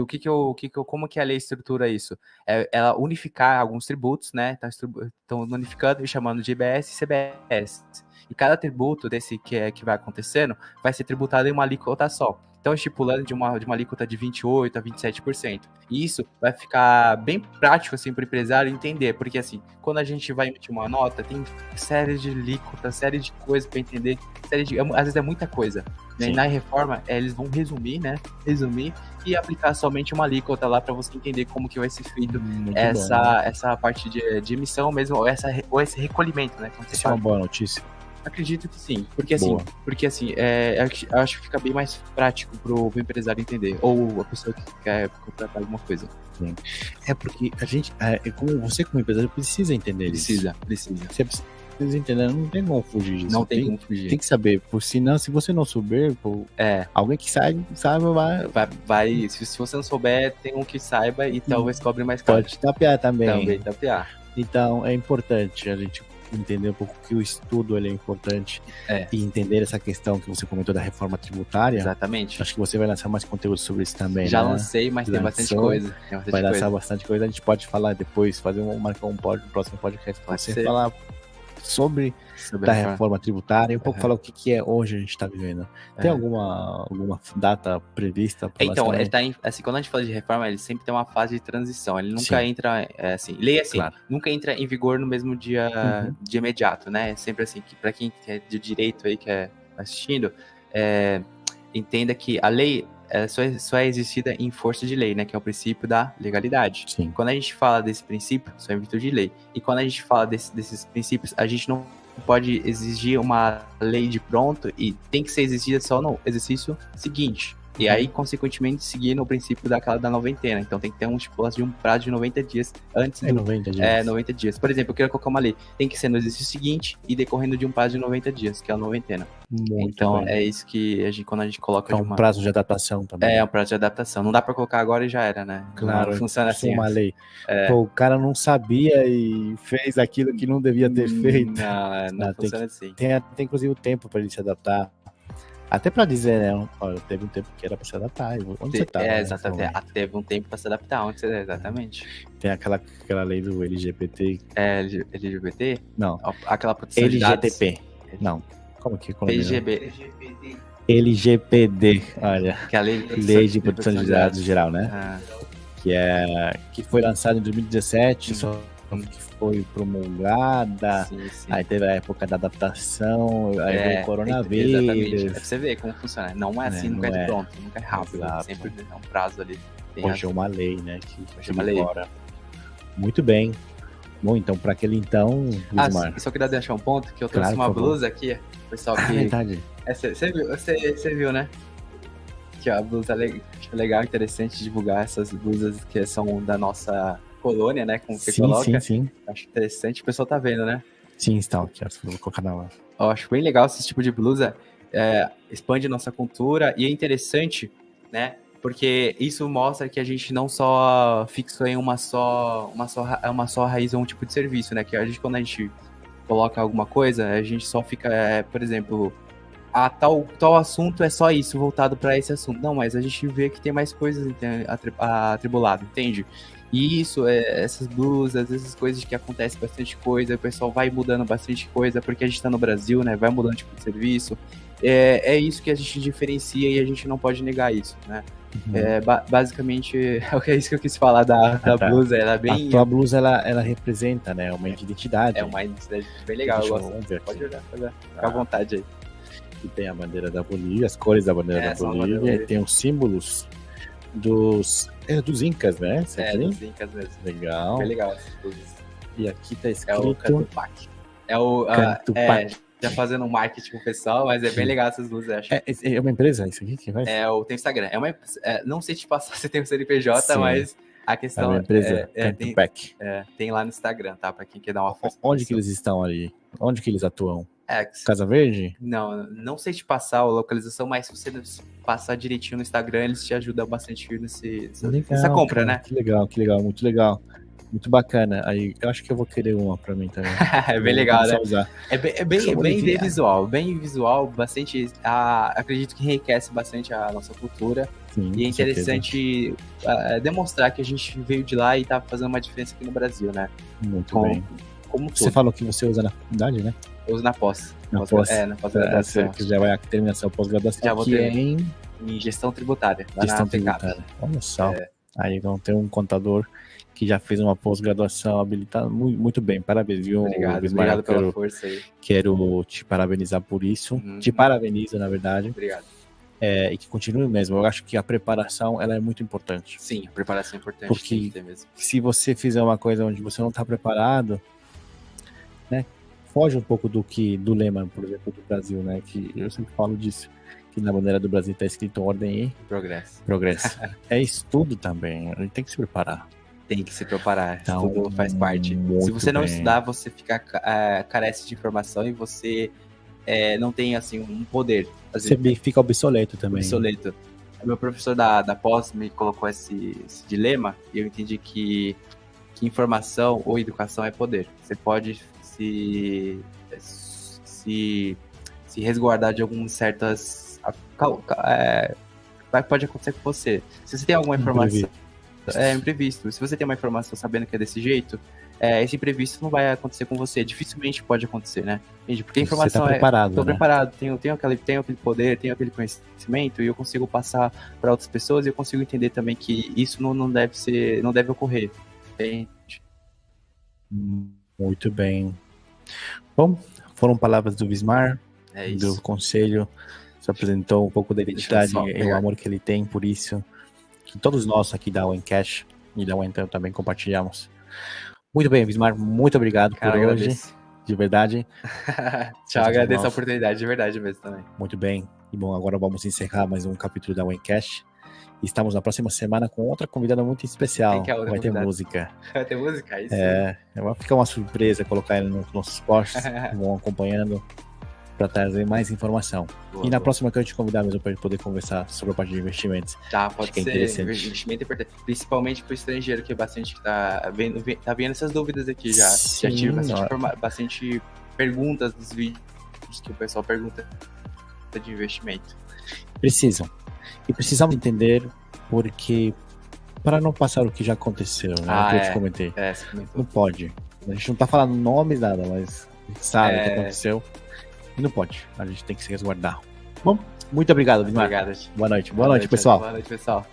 como que a lei estrutura isso? Ela unificar alguns tributos, né? Estão unificando e chamando de IBS e CBS. E cada tributo desse que vai acontecendo vai ser tributado em uma alíquota só. Então, estipulando de uma alíquota de 28% a 27%. E isso vai ficar bem prático, assim, para o empresário entender. Porque, assim, quando a gente vai emitir uma nota, tem série de alíquotas, série de coisas para entender. Às vezes é muita coisa. Né? E na reforma, eles vão resumir e aplicar somente uma alíquota lá para você entender como que vai ser feito essa parte de emissão mesmo, ou esse recolhimento, né? Isso é uma boa notícia. Acredito que sim, porque assim, eu acho que fica bem mais prático pro empresário entender, ou a pessoa que quer contratar alguma coisa. Sim. Porque a gente, você como empresário precisa entender isso. Precisa. Você precisa entender, não tem como fugir disso. Não tem como fugir. Tem que saber, se você não souber, alguém que saiba vai. Se você não souber, tem um que saiba e talvez cobre mais caro. Pode tapear também. Também tapear. Então, é importante a gente entender um pouco que o estudo ele é importante e entender essa questão que você comentou da reforma tributária. Exatamente. Acho que você vai lançar mais conteúdo sobre isso também. Já lancei, mas tem bastante coisa. Vai lançar bastante coisa. A gente pode falar depois, marcar um próximo podcast para você falar sobre a reforma tributária e um pouco falar o que é hoje a gente está vivendo. Tem alguma data prevista? Então, assim, quando a gente fala de reforma, ele sempre tem uma fase de transição. Ele nunca entra, lei assim, nunca entra em vigor no mesmo dia de imediato, né? É sempre assim, que para quem é de direito aí, que é assistindo, entenda que a lei só é exercida em força de lei, né? Que é o princípio da legalidade. Sim. Quando a gente fala desse princípio, só em virtude de lei. E quando a gente fala desses princípios, a gente não pode exigir uma lei de pronto e tem que ser exigida só no exercício seguinte. E aí, consequentemente, seguir no princípio da noventena. Então, tem que ter de um prazo de 90 dias antes 90 dias. 90 dias. Por exemplo, eu quero colocar uma lei. Tem que ser no exercício seguinte e decorrendo de um prazo de 90 dias, que é a noventena. Então, é isso que quando a gente coloca... É um prazo de adaptação também. É um prazo de adaptação. Não dá pra colocar agora e já era, né? Claro. Não funciona assim. Uma lei. O cara não sabia e fez aquilo que não devia ter feito. Não funciona assim. Tem inclusive o tempo pra ele se adaptar. Até pra dizer, né? Olha, teve um tempo que era pra se adaptar. Onde você tá? Exatamente. Teve um tempo pra se adaptar. Onde você tá? Exatamente. Tem aquela lei do LGBT. LGBT? Não. Aquela proteção de dados. LGTP. Não. Como que é? LGPD. Olha. Que é a lei de proteção de dados geral, né? Que foi lançada em 2017, só que foi promulgada, aí teve a época da adaptação, aí veio o coronavírus. Exatamente. Pra você ver como funciona. Não é assim, nunca é pronto, nunca é rápido. Sempre é um prazo ali. Hoje é uma lei, né? Que uma lei. Muito bem. Bom, então, para aquele então... só queria deixar um ponto, que eu trouxe uma blusa aqui, pessoal, que... verdade. Você viu, né? Que a blusa legal, interessante divulgar essas blusas que são da nossa... colônia, né, como você coloca. Sim. Acho interessante, o pessoal tá vendo, né? Sim, está aqui, vou colocar na hora. Eu acho bem legal esse tipo de blusa, expande nossa cultura e é interessante, né, porque isso mostra que a gente não só fixou em uma só raiz ou um tipo de serviço, né, que quando a gente coloca alguma coisa, a gente só fica, por exemplo, tal assunto é só isso, voltado para esse assunto. Não, mas a gente vê que tem mais coisas atribulado, entende? E isso, essas blusas, essas coisas que acontecem bastante coisa, o pessoal vai mudando bastante coisa, porque a gente tá no Brasil, né? Vai mudando tipo de serviço. É isso que a gente diferencia e a gente não pode negar isso, né? Basicamente, é isso que eu quis falar da blusa. Ela é bem... A tua blusa, ela representa, né? Uma identidade. É uma identidade bem legal. Eu gosto. Pode olhar. Fica à vontade aí. E tem a bandeira da Bolívia, as cores da bandeira da Bolívia, e tem os símbolos dos Incas, né? Dos Incas mesmo. Legal. Bem legal essas blusas. E aqui tá escrito... É o Cantupac. Já fazendo um marketing com o pessoal, mas é bem legal essas blusas, acho. É uma empresa isso aqui que vai? Tem Instagram. Não sei te passar se tem o CNPJ, sim, mas a questão... É uma empresa, Cantupac. Tem lá no Instagram, tá? Pra quem quer dar uma força. Onde que eles estão ali? Onde que eles atuam? Casa Verde? Não sei te passar a localização, mas se você passar direitinho no Instagram, eles te ajudam bastante nessa compra, cara, né? Que legal, muito legal. Muito bacana. Aí eu acho que eu vou querer uma pra mim também. É bem legal, né? Usar. É bem visual, bastante. Acredito que enriquece bastante a nossa cultura. Sim, e é interessante demonstrar que a gente veio de lá e tá fazendo uma diferença aqui no Brasil, né? Muito bem. Como você falou que você usa na faculdade, né? Eu uso na pós. Na pós-graduação. Que já vai a terminação pós-graduação. Já vou ter em gestão tributária. Gestão tributária. Olha só. Aí vão ter um contador que já fez uma pós-graduação habilitada muito bem. Parabéns, viu? Obrigado pela força aí. Quero te parabenizar por isso. Te parabenizo, na verdade. Obrigado. E que continue mesmo. Eu acho que a preparação, ela é muito importante. Sim, a preparação é importante. Porque se você fizer uma coisa onde você não está preparado, né? Foge um pouco do lema, por exemplo, do Brasil, né? Que eu sempre falo disso. Que na bandeira do Brasil está escrito ordem e progresso. É estudo também. A gente tem que se preparar. Tem que se preparar, então, tudo faz parte. Se você não estudar, você fica carece de informação e você não tem, assim, um poder. Você fica obsoleto também. Obsoleto. O meu professor da pós me colocou esse dilema e eu entendi que informação ou educação é poder. Você pode se resguardar de algumas certas... pode acontecer com você. Se você tem alguma informação... imprevisto. Se você tem uma informação sabendo que é desse jeito, esse imprevisto não vai acontecer com você. Dificilmente pode acontecer, né? Porque a informação você tá preparado, tô preparado, tenho aquele poder, tenho aquele conhecimento e eu consigo passar para outras pessoas e eu consigo entender também que isso não deve ocorrer. Entende? Muito bem. Bom, foram palavras do Vismar, do conselho. Se apresentou um pouco da identidade e o amor que ele tem por isso. Que todos nós aqui da Encash e da Então também compartilhamos. Muito bem, Vismar, muito obrigado por hoje, de verdade. Tchau, agradeço a oportunidade, de verdade mesmo também. Muito bem, e bom, agora vamos encerrar mais um capítulo da Encash. Estamos na próxima semana com outra convidada muito especial. Vai ter música. Vai ter música? Isso. Vai ficar uma surpresa colocar ele nos nossos posts, vão acompanhando para trazer mais informação. E na próxima que eu te convidar mesmo para poder conversar sobre a parte de investimentos. Tá, pode ser. Investimento é importante. Principalmente para o estrangeiro, que é bastante que tá vendo essas dúvidas aqui já. Sim, já tive bastante perguntas nos vídeos que o pessoal pergunta de investimento. Precisam. E precisamos entender porque para não passar o que já aconteceu, né? Que eu te comentei. Não pode. A gente não tá falando nomes, nada, mas a gente sabe o que aconteceu. E não pode. A gente tem que se resguardar. Bom, muito obrigado, Vismar. Obrigado. Boa noite, pessoal. Boa noite, pessoal.